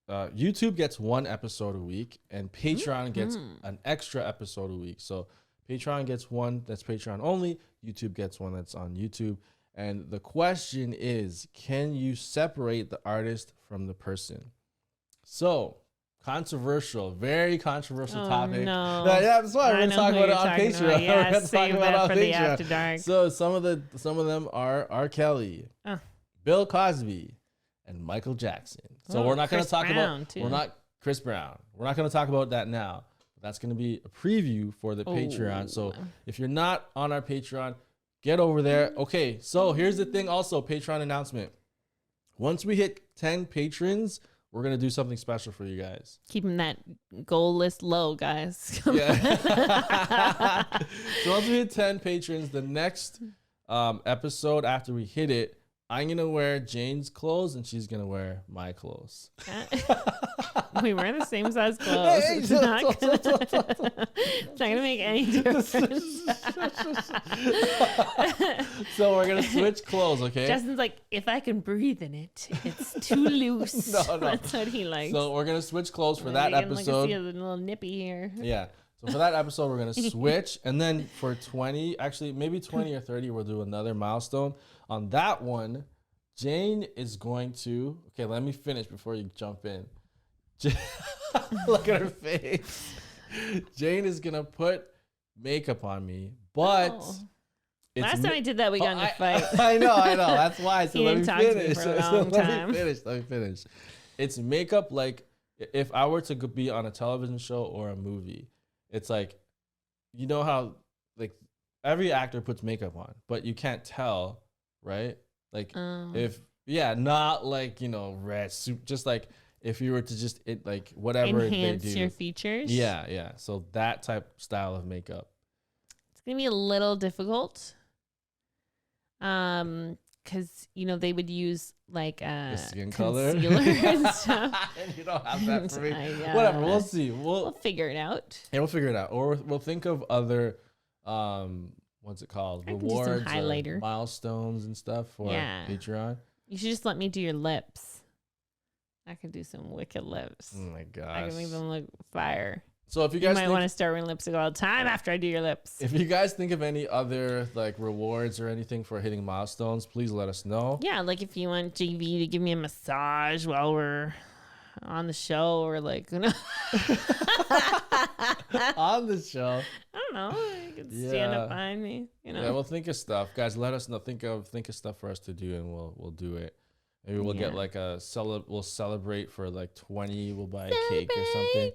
YouTube gets 1 episode a week, and Patreon gets an extra episode a week. So Patreon gets 1 that's Patreon only. YouTube gets 1 that's on YouTube. And the question is, can you separate the artist from the person? So, very controversial topic. No. Yeah, that's why we're going to talk about it on Patreon. Yeah, we're going to talk about it on Patreon. The After Dark. So, some of them are R. Kelly, Bill Cosby, and Michael Jackson. So, we're not going to talk about Chris Brown. We're not going to talk about that now. That's going to be a preview for the Patreon. So, if you're not on our Patreon, get over there. Okay, so here's the thing also, Patreon announcement. Once we hit 10 patrons, we're going to do something special for you guys. Keeping that goal list low, guys. Yeah. So once we hit 10 patrons, the next episode after we hit it, I'm going to wear Jane's clothes and she's going to wear my clothes. We wear the same size clothes. Hey, it's not going to make any difference. So we're going to switch clothes, okay? Justin's like, if I can breathe in it, it's too loose. No. That's what he likes. So we're going to switch clothes for that episode. See a little nippy here. Yeah. So for that episode, we're going to switch. And then for 20, actually maybe 20 or 30, we'll do another milestone. On that one, Jane is going to... Okay, let me finish before you jump in. Look at her face. Jane is going to put makeup on me, but... Last time I did that, we got in a fight. I know. That's why. So let me finish. Let me finish. It's makeup like if I were to be on a television show or a movie. It's like, you know how like every actor puts makeup on, but you can't tell, right? Like not like, red soup, just like if you were to just like whatever enhance they do. Your features. Yeah. So that type style of makeup. It's gonna be a little difficult. Because they would use like the skin color and stuff. And you don't have that for me. Whatever, we'll see. We'll figure it out. Yeah, we'll figure it out, or we'll think of other what's it called? Rewards, highlighter, milestones, and stuff for Patreon. You should just let me do your lips. I could do some wicked lips. Oh my gosh, I can make them look fire. So if you guys might want to start wearing lipstick all the time after I do your lips. If you guys think of any other like rewards or anything for hitting milestones, please let us know. Yeah, like if you want JV to give me a massage while we're on the show or like, you know. On the show. I don't know. You can stand up behind me, you know. Yeah, we'll think of stuff. Guys, let us know. Think of stuff for us to do, and we'll do it. Maybe we'll get like we'll celebrate for like 20. We'll buy a cake or something.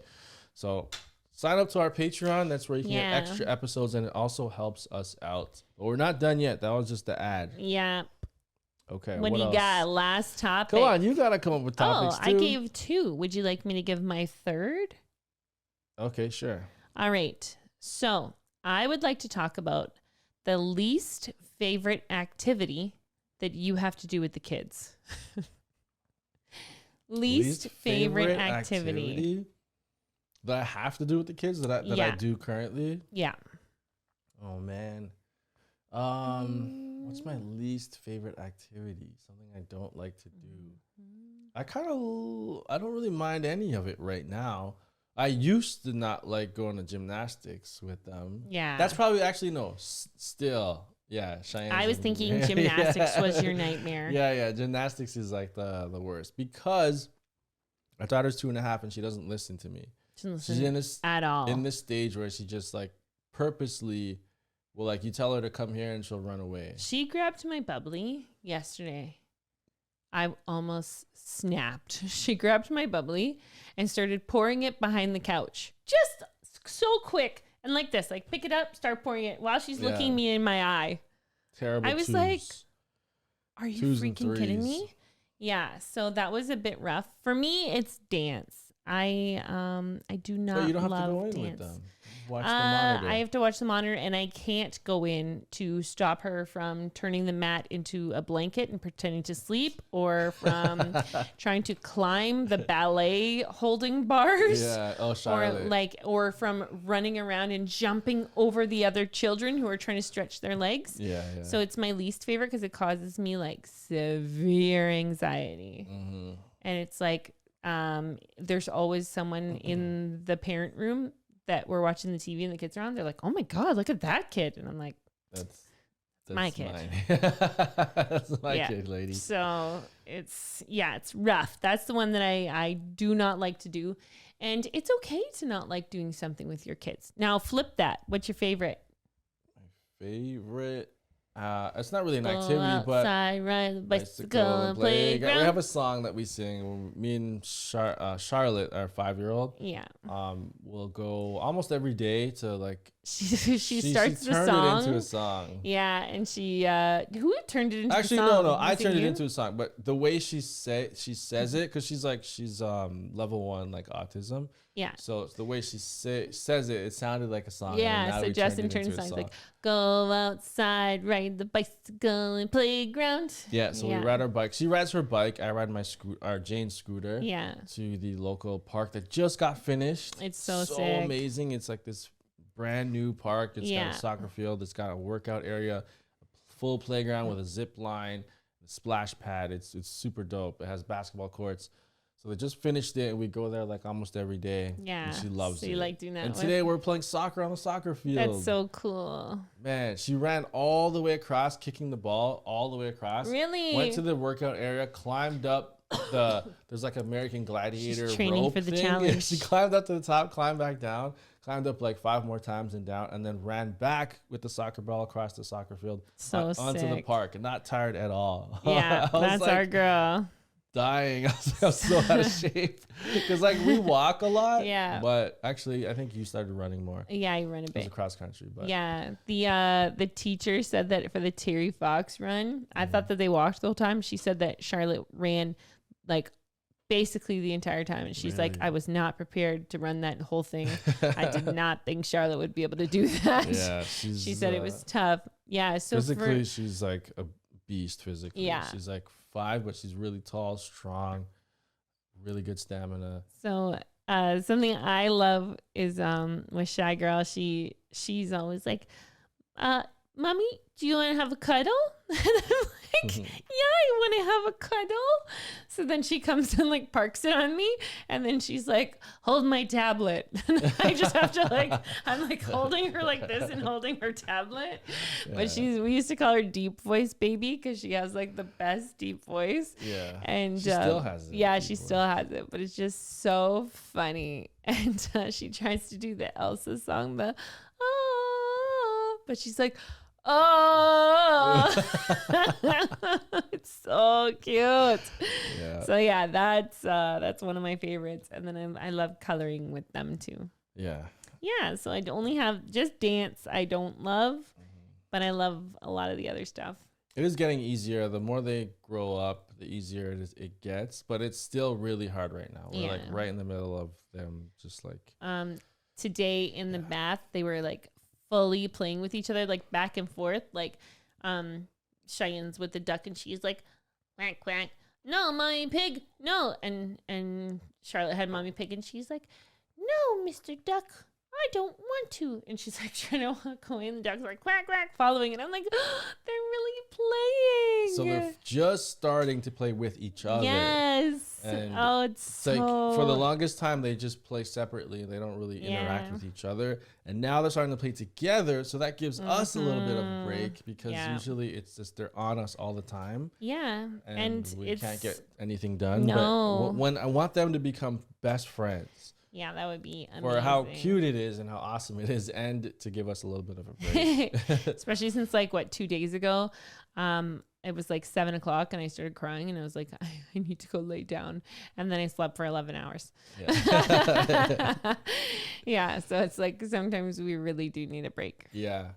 So sign up to our Patreon. That's where you can get extra episodes, and it also helps us out. But we're not done yet. That was just the ad. Yeah. Okay. What do you got? Last topic. Come on, you gotta come up with topics too. I gave 2. Would you like me to give my 3rd? Okay, sure. All right. So I would like to talk about the least favorite activity that you have to do with the kids. least favorite activity that I have to do with the kids that I do currently. Yeah. Oh man. What's my least favorite activity? Something I don't like to do. I don't really mind any of it right now. I used to not like going to gymnastics with them. Yeah. That's probably still. Yeah. Cheyenne. I was thinking gymnastics was your nightmare. Yeah. Gymnastics is like the worst because my daughter's 2.5 and she doesn't listen to me. She's in this at all. In this stage where she just like purposely will like you tell her to come here and she'll run away. She grabbed my bubbly yesterday. I almost snapped. She grabbed my bubbly and started pouring it behind the couch. Just so quick. And like this, like pick it up, start pouring it while she's looking me in my eye. Terrible. I was like, are you freaking kidding me? Yeah. So that was a bit rough. For me, it's dance. I do not love dance. You don't have to go in with them. Watch the monitor. I have to watch the monitor, and I can't go in to stop her from turning the mat into a blanket and pretending to sleep, or from trying to climb the ballet holding bars. Yeah, Charlotte. Or from running around and jumping over the other children who are trying to stretch their legs. Yeah. So it's my least favorite because it causes me like severe anxiety, and it's like there's always someone in the parent room that we're watching the TV and the kids are on. They're like, oh my God, look at that kid. And I'm like, that's my kid. That's my kid, lady. So it's rough. That's the one that I do not like to do. And it's okay to not like doing something with your kids. Now flip that. What's your favorite? My favorite? It's not really an activity, but ride the bicycle and playground. We have a song that we sing. Me and Charlotte, our 5-year-old. Yeah. We'll go almost every day to like. She starts the song. It into a song. Yeah, and she who turned it into a song? Actually, no, I turned it into a song. But the way she says it, because she's level 1 like autism. Yeah. So the way she says it sounded like a song. Yeah. So Justin turns the song like, "Go outside, ride the bicycle and playground." Yeah. So we ride our bike. She rides her bike. I ride our Jane's scooter. Yeah. To the local park that just got finished. It's so sick. Amazing. It's like this brand new park. It's got a soccer field. It's got a workout area, a full playground with a zip line, a splash pad. It's super dope. It has basketball courts. So they just finished it, and we go there like almost every day. Yeah. And she loves it. So you like doing that. And today we're playing soccer on the soccer field. That's so cool. Man, she ran all the way across, kicking the ball all the way across. Really? Went to the workout area, climbed up there's like American Gladiator She's training rope for the thing. challenge. She climbed up to the top, climbed back down, climbed up like 5 more times and down, and then ran back with the soccer ball across the soccer field onto the park, and not tired at all. Yeah, that's like, our girl. Dying. I was so out of shape because like we walk a lot. Yeah. But actually, I think you started running more. Yeah, I run a bit. It was cross country, but yeah. The teacher said that for the Terry Fox run, I thought that they walked the whole time. She said that Charlotte ran like basically the entire time, and she's like, I was not prepared to run that whole thing. I did not think Charlotte would be able to do that. Yeah, she said it was tough. Yeah, so physically she's like a beast. Physically, yeah, she's like 5, but she's really tall, strong, really good stamina. So something I love is with Shy Girl, she's always like, Mommy, do you want to have a cuddle? And I'm like, yeah, you want to have a cuddle? So then she comes and like parks it on me. And then she's like, hold my tablet. And I just have to like, I'm like holding her like this and holding her tablet. Yeah. But we used to call her Deep Voice Baby because she has like the best deep voice. Yeah. And she still has it. Yeah, she still has it. But it's just so funny. And she tries to do the Elsa song, but she's like, oh, it's so cute. Yeah. So yeah, that's one of my favorites. And then I love coloring with them too. Yeah. Yeah. So I only have just dance. I don't love, but I love a lot of the other stuff. It is getting easier. The more they grow up, the easier it gets, but it's still really hard right now. We're like right in the middle of them, just like. Today in the bath, they were like fully playing with each other, like back and forth, like Cheyenne's with the duck, and she's like, quack quack, no, mommy pig, no, and Charlotte had mommy pig, and she's like, no, Mr. Duck, I don't want to, and she's like trying to walk away, and the duck's like quack quack following, and I'm like, oh, they're really playing. So they're just starting to play with each other. Yes. And it's so... like for the longest time they just play separately. They don't really interact with each other, and now they're starting to play together, so that gives us a little bit of a break, because usually it's just they're on us all the time. Yeah. And we can't get anything done. No. But when I want them to become best friends. Yeah, that would be amazing. For how cute it is and how awesome it is, and to give us a little bit of a break. Especially since 2 days ago, it was like 7:00 and I started crying, and I was like, I need to go lay down. And then I slept for 11 hours. Yeah. Yeah. So it's like sometimes we really do need a break. Yeah.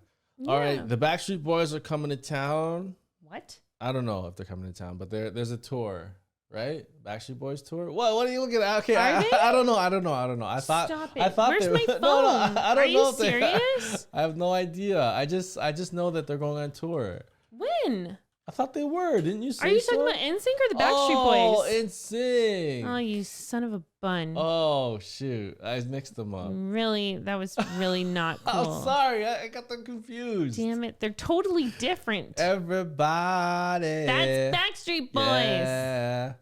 All right. The Backstreet Boys are coming to town. What? I don't know if they're coming to town, but there's a tour. Right? Backstreet Boys tour? What are you looking at? Okay, I don't know. I thought Stop it. I thought Where's they my phone? No, I don't Are know. you serious? I have no idea. I just know that they're going on tour. When? I thought they were. Didn't you say Are you so? talking about NSYNC or the Backstreet Boys? Oh, NSYNC. Oh, you son of a bun. Oh, shoot. I mixed them up. Really? That was really not cool. I'm sorry. I got them confused. Damn it. They're totally different. Everybody. That's Backstreet Boys. Yeah.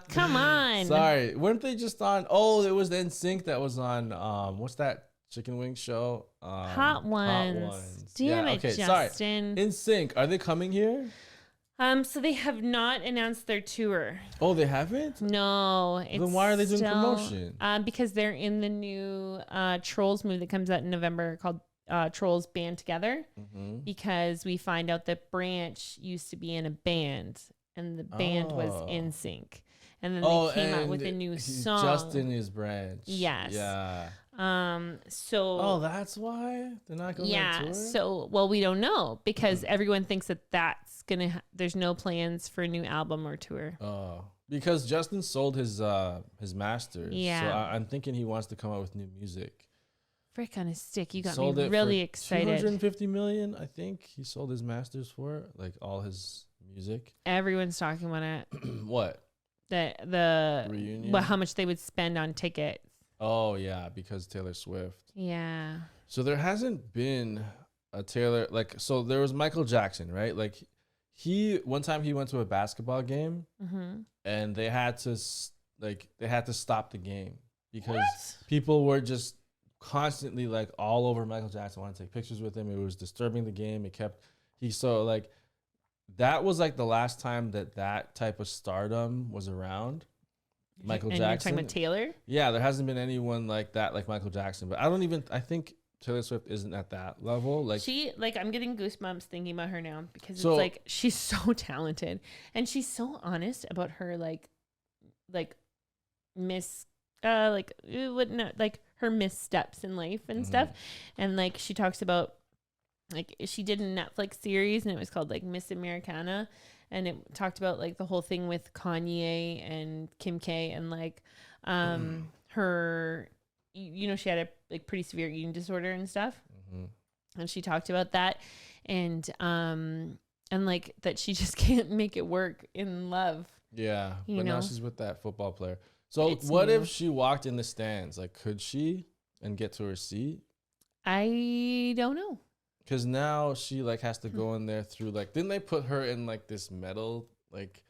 Come on. Sorry. Weren't they just on? Oh, it was the NSYNC that was on. What's that chicken wing show? Hot Ones. Damn it, okay, Justin. Sorry. NSYNC. Are they coming here? So they have not announced their tour. Oh, they haven't? No. Then why are they doing promotion? Because they're in the new Trolls movie that comes out in November called Trolls Band Together. Mm-hmm. Because we find out that Branch used to be in a band, and the band was NSYNC. And then they came out with a new song. Justin is Branch. Yes. Yeah. So. That's why they're not going on tour? So, we don't know, because everyone thinks that that's gonna. There's no plans for a new album or tour. Oh, because Justin sold his masters. Yeah. So I'm thinking he wants to come out with new music. Frick on a stick! You got sold me really excited. 250 million, I think he sold his masters for, like all his music. Everyone's talking about it. What? The reunion. How much they would spend on tickets. Oh yeah, because Taylor Swift. Yeah. So there hasn't been a Taylor, so there was Michael Jackson, right? Like one time he went to a basketball game, and they had to stop the game because people were just constantly all over Michael Jackson, wanted to take pictures with him. It was disturbing the game. That was the last time that type of stardom was around. Michael Jackson. You're talking about Taylor? Yeah, there hasn't been anyone like that, like Michael Jackson. But I think Taylor Swift isn't at that level. I'm getting goosebumps thinking about her now, because it's she's so talented, and she's so honest about her her missteps in life and stuff. And she talks about she did a Netflix series, and it was called Miss Americana, and it talked about the whole thing with Kanye and Kim K, and her, she had a pretty severe eating disorder and stuff. And she talked about that, and that she just can't make it work in love. Yeah. But now she's with that football player. So what if she walked in the stands? Could she and get to her seat? I don't know. because now she like has to go in there through like, didn't they put her in like this metal like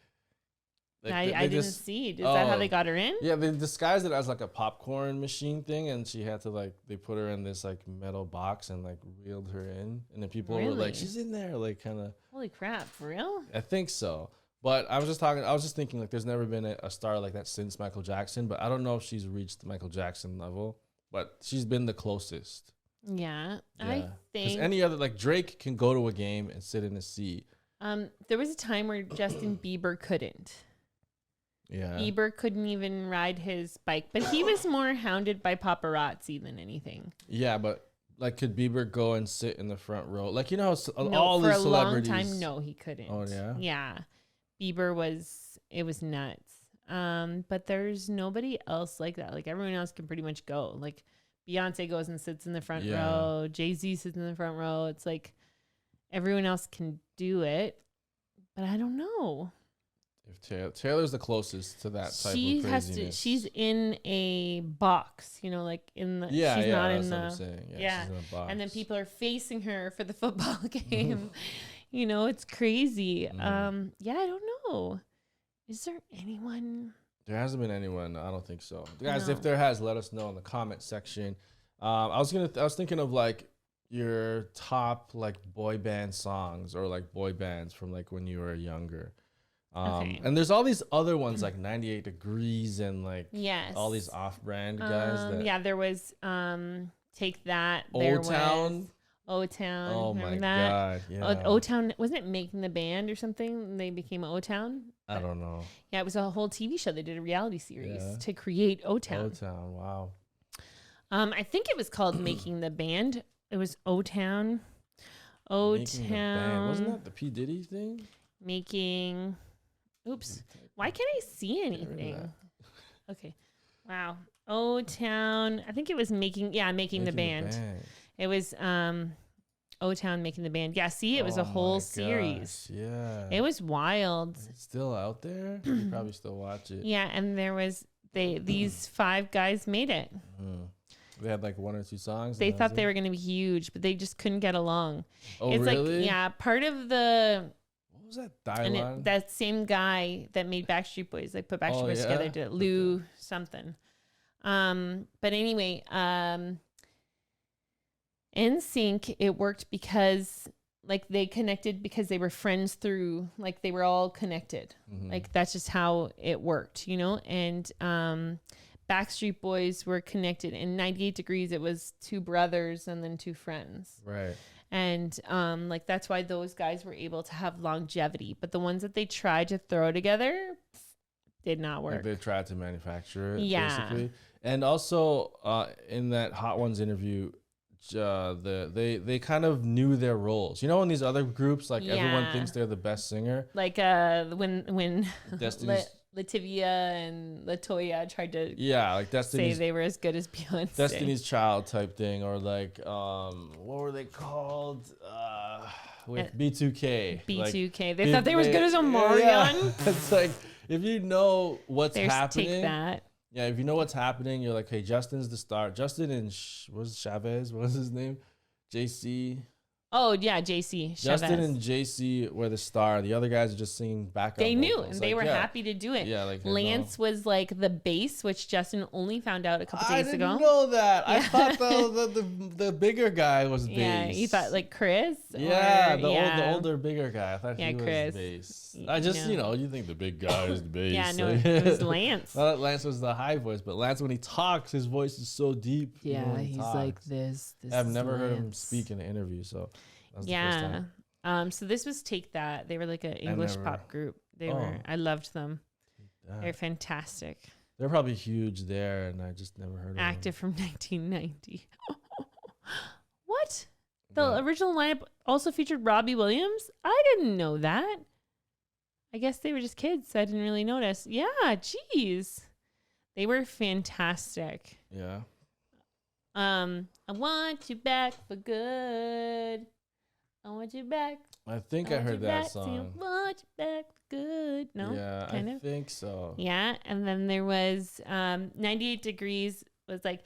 I didn't see. Is that how they got her in? Yeah, they disguised it as like a popcorn machine thing, and she had to like, they put her in this like metal box and like reeled her in, and then people were like, she's in there, like kind of. Holy crap, for real? I think so. But I was just thinking like, there's never been a star like that since Michael Jackson, but I don't know if she's reached the Michael Jackson level, but she's been the closest. Yeah. I think. Because any other, like Drake can go to a game and sit in a seat. There was a time where Justin Bieber couldn't. Yeah. Bieber couldn't even ride his bike, but he was more hounded by paparazzi than anything. Yeah, but like, could Bieber go and sit in the front row? Like, you know, no, all for these a celebrities. long time, no, he couldn't. Oh, yeah? Yeah. Bieber it was nuts. But there's nobody else like that. Like, everyone else can pretty much go. Like, Beyonce goes and sits in the front row. Jay-Z sits in the front row. It's like everyone else can do it, but I don't know. If Taylor's the closest to that type of craziness. She's in a box, you know, like in the. She's not in the. What I'm saying. Yeah. She's in a box. And then people are facing her for the football game. You know, it's crazy. Yeah, I don't know. Is there anyone? There hasn't been anyone. I don't think so. Guys, if there has, let us know in the comment section. I was thinking of like your top like boy band songs or like boy bands from like when you were younger. And there's all these other ones like 98 Degrees and like all these off-brand guys. There was Take That. O-Town. O-Town. Oh my God. Yeah. O-Town, wasn't it Making the Band or something? They became O-Town. I don't know. Yeah, it was a whole TV show. They did a reality series to create O-Town. O-Town, wow. I think it was called Making the Band. It was O-Town. O-Town. Wasn't that the P. Diddy thing? Making. Oops. Why can't I see anything? Okay. Wow. O-Town. I think it was Making the Band. It was O-Town Making the Band. Yeah, see, it was a whole series. Yeah. It was wild. It's still out there? You probably still watch it. Yeah, and there was these 5 guys made it. They had like 1 or 2 songs. They thought they were going to be huge, but they just couldn't get along. Oh, it's really? Like, part of the... What was that dialogue? That same guy that made Backstreet Boys, like put Backstreet Boys together, did it. Lou something. But anyway, NSYNC, it worked because like they connected because they were friends through, like they were all connected. Like that's just how it worked, you know? And Backstreet Boys were connected. In 98 Degrees, it was 2 brothers and then 2 friends. Right. And like that's why those guys were able to have longevity. But the ones that they tried to throw together did not work. Like they tried to manufacture it, basically. And also in that Hot Ones interview, they kind of knew their roles. You know, in these other groups, like everyone thinks they're the best singer. Like when Lativia and Latoya tried to like Destiny's, say they were as good as Beyonce. Destiny's Child type thing, or like what were they called? With B2K. B2K. They thought they were as good as Omarion. Yeah. It's like if you know what's happening. Take that. Yeah, if you know what's happening, you're like, hey, Justin's the star. Justin and Chavez, what was his name? JC. Oh, yeah, JC. Justin and JC were the star. The other guys are just singing backup. They knew, and they were happy to do it. Yeah, like Lance was like the bass, which Justin only found out a couple days ago. I didn't know that. Yeah. I thought the bigger guy was bass. Yeah, you thought like Chris? Yeah, the older, bigger guy. I thought he Chris. was bass. I just, you think the big guy is the bass. Yeah, no, it was Lance. I thought Lance was the high voice, but Lance, when he talks, his voice is so deep. Yeah, he's like this. I've never heard him speak in an interview, so... Yeah. So this was Take That. They were like an English pop group. I loved them. They're fantastic. They're probably huge there, and I just never heard of them. Active from 1990. What? The original lineup also featured Robbie Williams? I didn't know that. I guess they were just kids, so I didn't really notice. Yeah, geez. They were fantastic. Yeah. I want you back for good. I want you back. I think I heard that song. I want you back for good. No? Yeah, I think so. Yeah, and then there was 98 Degrees was like,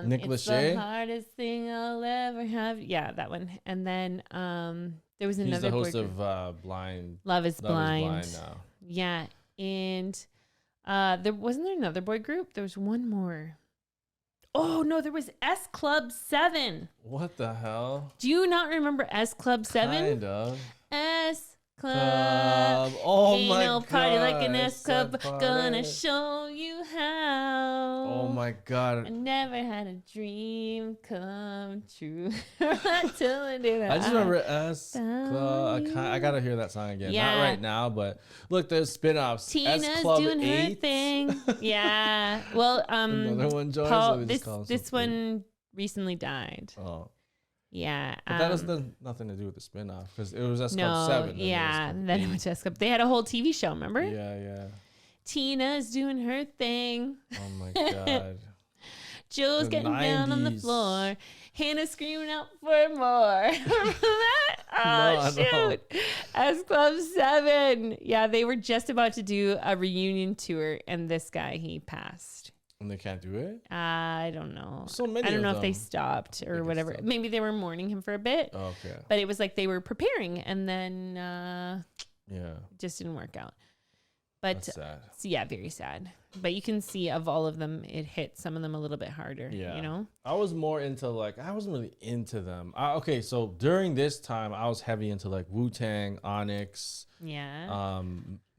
Nick It's Lachey? the hardest thing I'll ever have. Yeah, that one. And then there was another. He's the host boy of group. Blind. Love is Blind. Now. Yeah, and there wasn't there another boy group. There was one more. Oh no, there was S Club 7. What the hell? Do you not remember S Club 7? Kind of. S Club. Oh Ain't my no god. party like an S Club. Gonna show you how. Oh my god. I never had a dream come true until I did. I just remember S Club. I gotta hear that song again. Yeah. Not right now, but look, there's spin-offs. Tina's S Club doing 8. her thing. Yeah. Well, Another one joins. Paul, so we just call him this something. one recently died. Oh. Yeah. But that has nothing to do with the spin-off because it was S Club 7. Yeah. Then it went to S Club. They had a whole TV show, remember? Yeah. Tina's doing her thing. Oh my god. Joe's The getting down on the 90s. floor. Hannah's screaming out for more. Remember that? Oh, No. shoot. S Club 7. Yeah, they were just about to do a reunion tour, and this guy, he passed. And they can't do it? I don't know. So many I don't of know if they them. stopped or They whatever. stopped. Maybe they were mourning him for a bit. Oh, okay. But it was like they were preparing, and then Yeah. it just didn't work out. But That's sad. so yeah, very sad. But you can see of all of them, it hit some of them a little bit harder. Yeah. You know? I was more into I wasn't really into them. Okay, so during this time, I was heavy into Wu-Tang, Onyx, Yeah.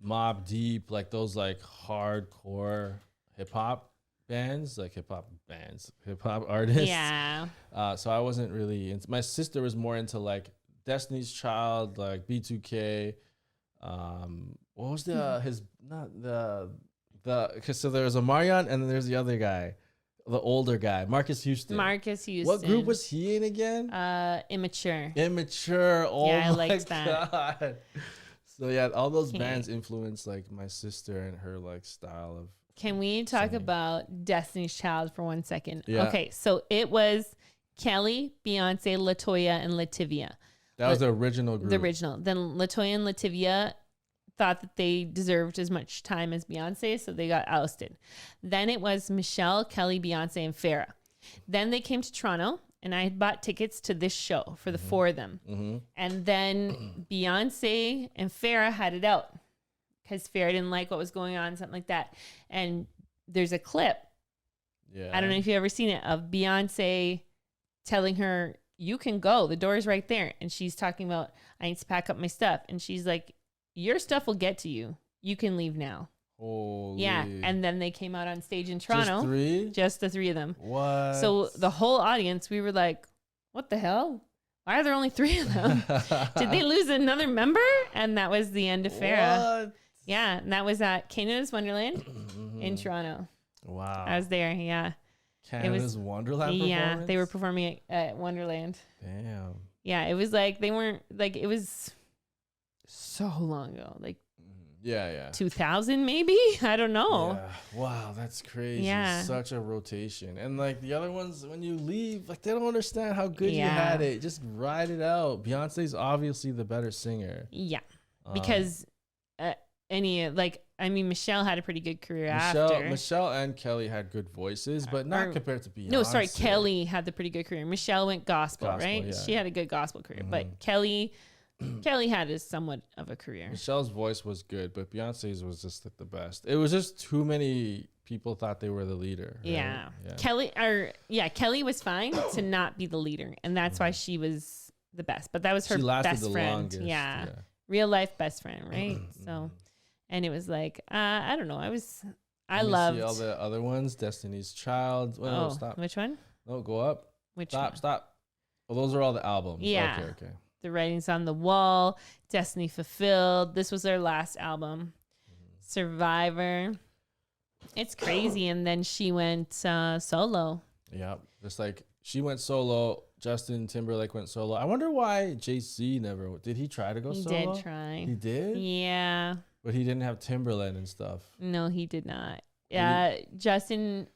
Mobb Deep, those hardcore hip hop bands, hip hop artists. Yeah. So I wasn't really into. My sister was more into Destiny's Child, B2K. What was his not the because so there was a Marion and then there's the other guy, the older guy, Marcus Houston. Marcus Houston. What group was he in again? Immature. Immature. Oh Yeah, I my liked that. god. So yeah, all those bands influenced my sister and her style of. Can we talk singing. about Destiny's Child for 1 second? Yeah. Okay, so it was Kelly, Beyonce, LaToya, and Lativia. That was the original group. The original. Then LaToya and Lativia thought that they deserved as much time as Beyonce, so they got ousted. Then it was Michelle, Kelly, Beyonce, and Farrah. Then they came to Toronto, and I had bought tickets to this show for the four of them. Mm-hmm. And then Beyonce and Farrah had it out because Farrah didn't like what was going on, something like that. And there's a clip. Yeah. I don't know if you've ever seen it, of Beyonce telling her, "You can go. The door is right there." And she's talking about, "I need to pack up my stuff." And she's like, "Your stuff will get to you. You can leave now." Holy. Yeah. And then they came out on stage in Toronto. Just three? Just the three of them. What? So the whole audience, we were like, what the hell? Why are there only three of them? Did they lose another member? And that was the end of Farrah. What? Yeah. And that was at Canada's Wonderland in Toronto. Wow. I was there. Yeah. Canada's Wonderland performance? Yeah. They were performing at Wonderland. Damn. Yeah. It was they weren't it was so long ago. Yeah. 2000 maybe? I don't know. Yeah. Wow, that's crazy. Yeah. Such a rotation. And the other ones, when you leave, they don't understand how good you Yeah. had it. Just ride it out. Beyonce's obviously the better singer. Yeah. Because Michelle had a pretty good career after. Michelle and Kelly had good voices, but not compared to Beyonce. No, sorry, Kelly had the pretty good career. Michelle went gospel, right? yeah. She had a good gospel career, but Kelly had somewhat of a career. Michelle's voice was good, but Beyonce's was just the best. It was just too many people thought they were the leader. Right? Yeah. Yeah. Kelly was fine to not be the leader, and that's why she was the best. But that was her She lasted best the friend. longest, Yeah. yeah. Real life best friend, right? So, and it was I don't know. I loved see all the other ones. Destiny's Child. Wait, no, stop. Which one? No, go up. Which one? Stop. Well, those are all the albums. Yeah. Okay. The Writings on the Wall, Destiny Fulfilled. This was their last album. Survivor. It's crazy. And then she went solo. Yeah. Just she went solo. Justin Timberlake went solo. I wonder why JC never did. He try to go He solo? did try. He did? Yeah. But he didn't have Timberland and stuff. No, he did not. Justin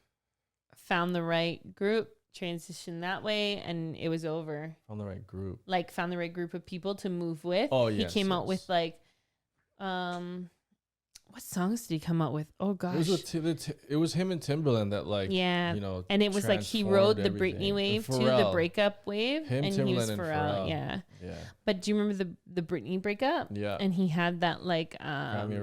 found the right group, transitioned that way, and it was over. Found the right group. Found the right group of people to move with. Oh, He yes, came out yes. with what songs did he come out with? Oh gosh, it was him and Timbaland that like and it was like he rode the Britney wave to the breakup wave, and he was Pharrell. Yeah. But do you remember the Britney breakup? Yeah. And he had that like Cry Me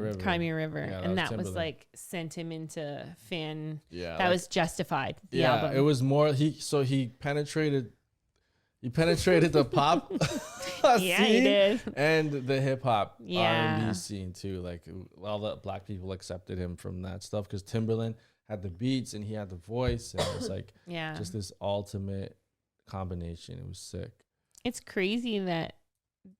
a River, yeah, and that was like sent him into fan. Yeah, that was Justified. The album. It was more he penetrated the pop he scene did. and the hip hop Yeah. R&B scene too. Like all the black people accepted him from that stuff because Timbaland had the beats and he had the voice, and it was like just this ultimate combination. It was sick. It's crazy that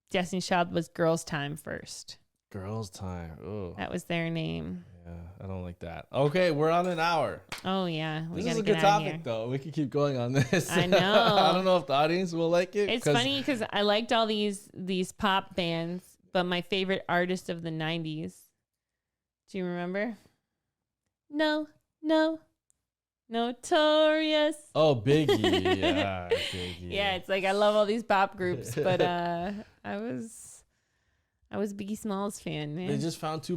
Destiny's Child was Girls' Time first. Girls' Time. Oh, that was their name. Yeah, I don't like that. Okay, we're on an hour. Oh yeah, this is a good topic though. We could keep going on this. I know. I don't know if the audience will like it. It's funny because I liked all these pop bands, but my favorite artist of the '90s. Do you remember? No. Notorious. Oh, Biggie. Yeah, Biggie. Yeah, it's like I love all these pop groups, but I was Biggie Smalls fan, man. They just found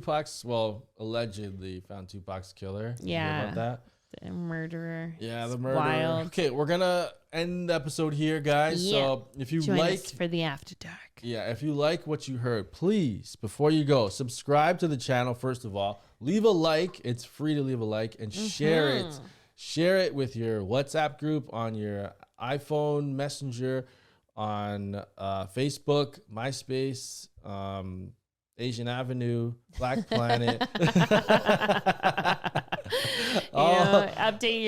allegedly found Tupac's killer. Yeah. About that? The murderer. Yeah, the murderer. Wild. Okay, we're gonna end the episode here, guys. Yeah. So if you Join us for the After Dark. Yeah, if you like what you heard, please, before you go, subscribe to the channel, first of all. Leave a like. It's free to leave a like, and share it. Share it with your WhatsApp group, on your iPhone Messenger, on Facebook, MySpace, Asian Avenue, Black Planet. Update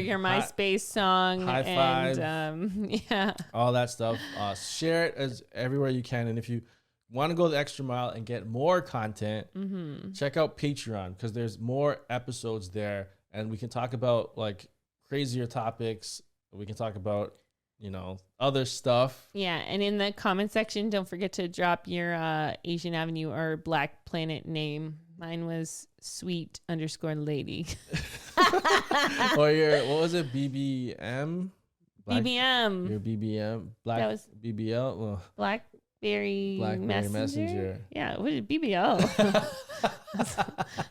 your MySpace song. High Five. And all that stuff. Share it as everywhere you can. And if you want to go the extra mile and get more content, check out Patreon, because there's more episodes there, and we can talk about like crazier topics. We can talk about other stuff. Yeah, and in the comment section, don't forget to drop your Asian Avenue or Black Planet name. Mine was sweet_lady. Or your, what was it, BBM? BBM. Your BBM. Black, that was BBL. Well, Blackberry Messenger. Yeah, what is BBL?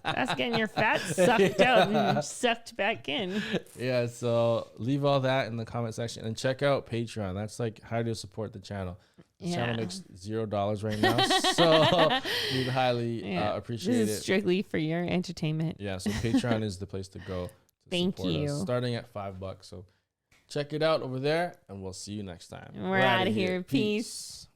That's getting your fat sucked out and sucked back in. Yeah, so leave all that in the comment section and check out Patreon. That's like how to support the channel. The channel makes $0 right now, so we'd highly appreciate it. This is strictly for your entertainment. Yeah, so Patreon is the place to go. Thank you. Us, starting at $5, so check it out over there, and we'll see you next time. We're out of here. Peace.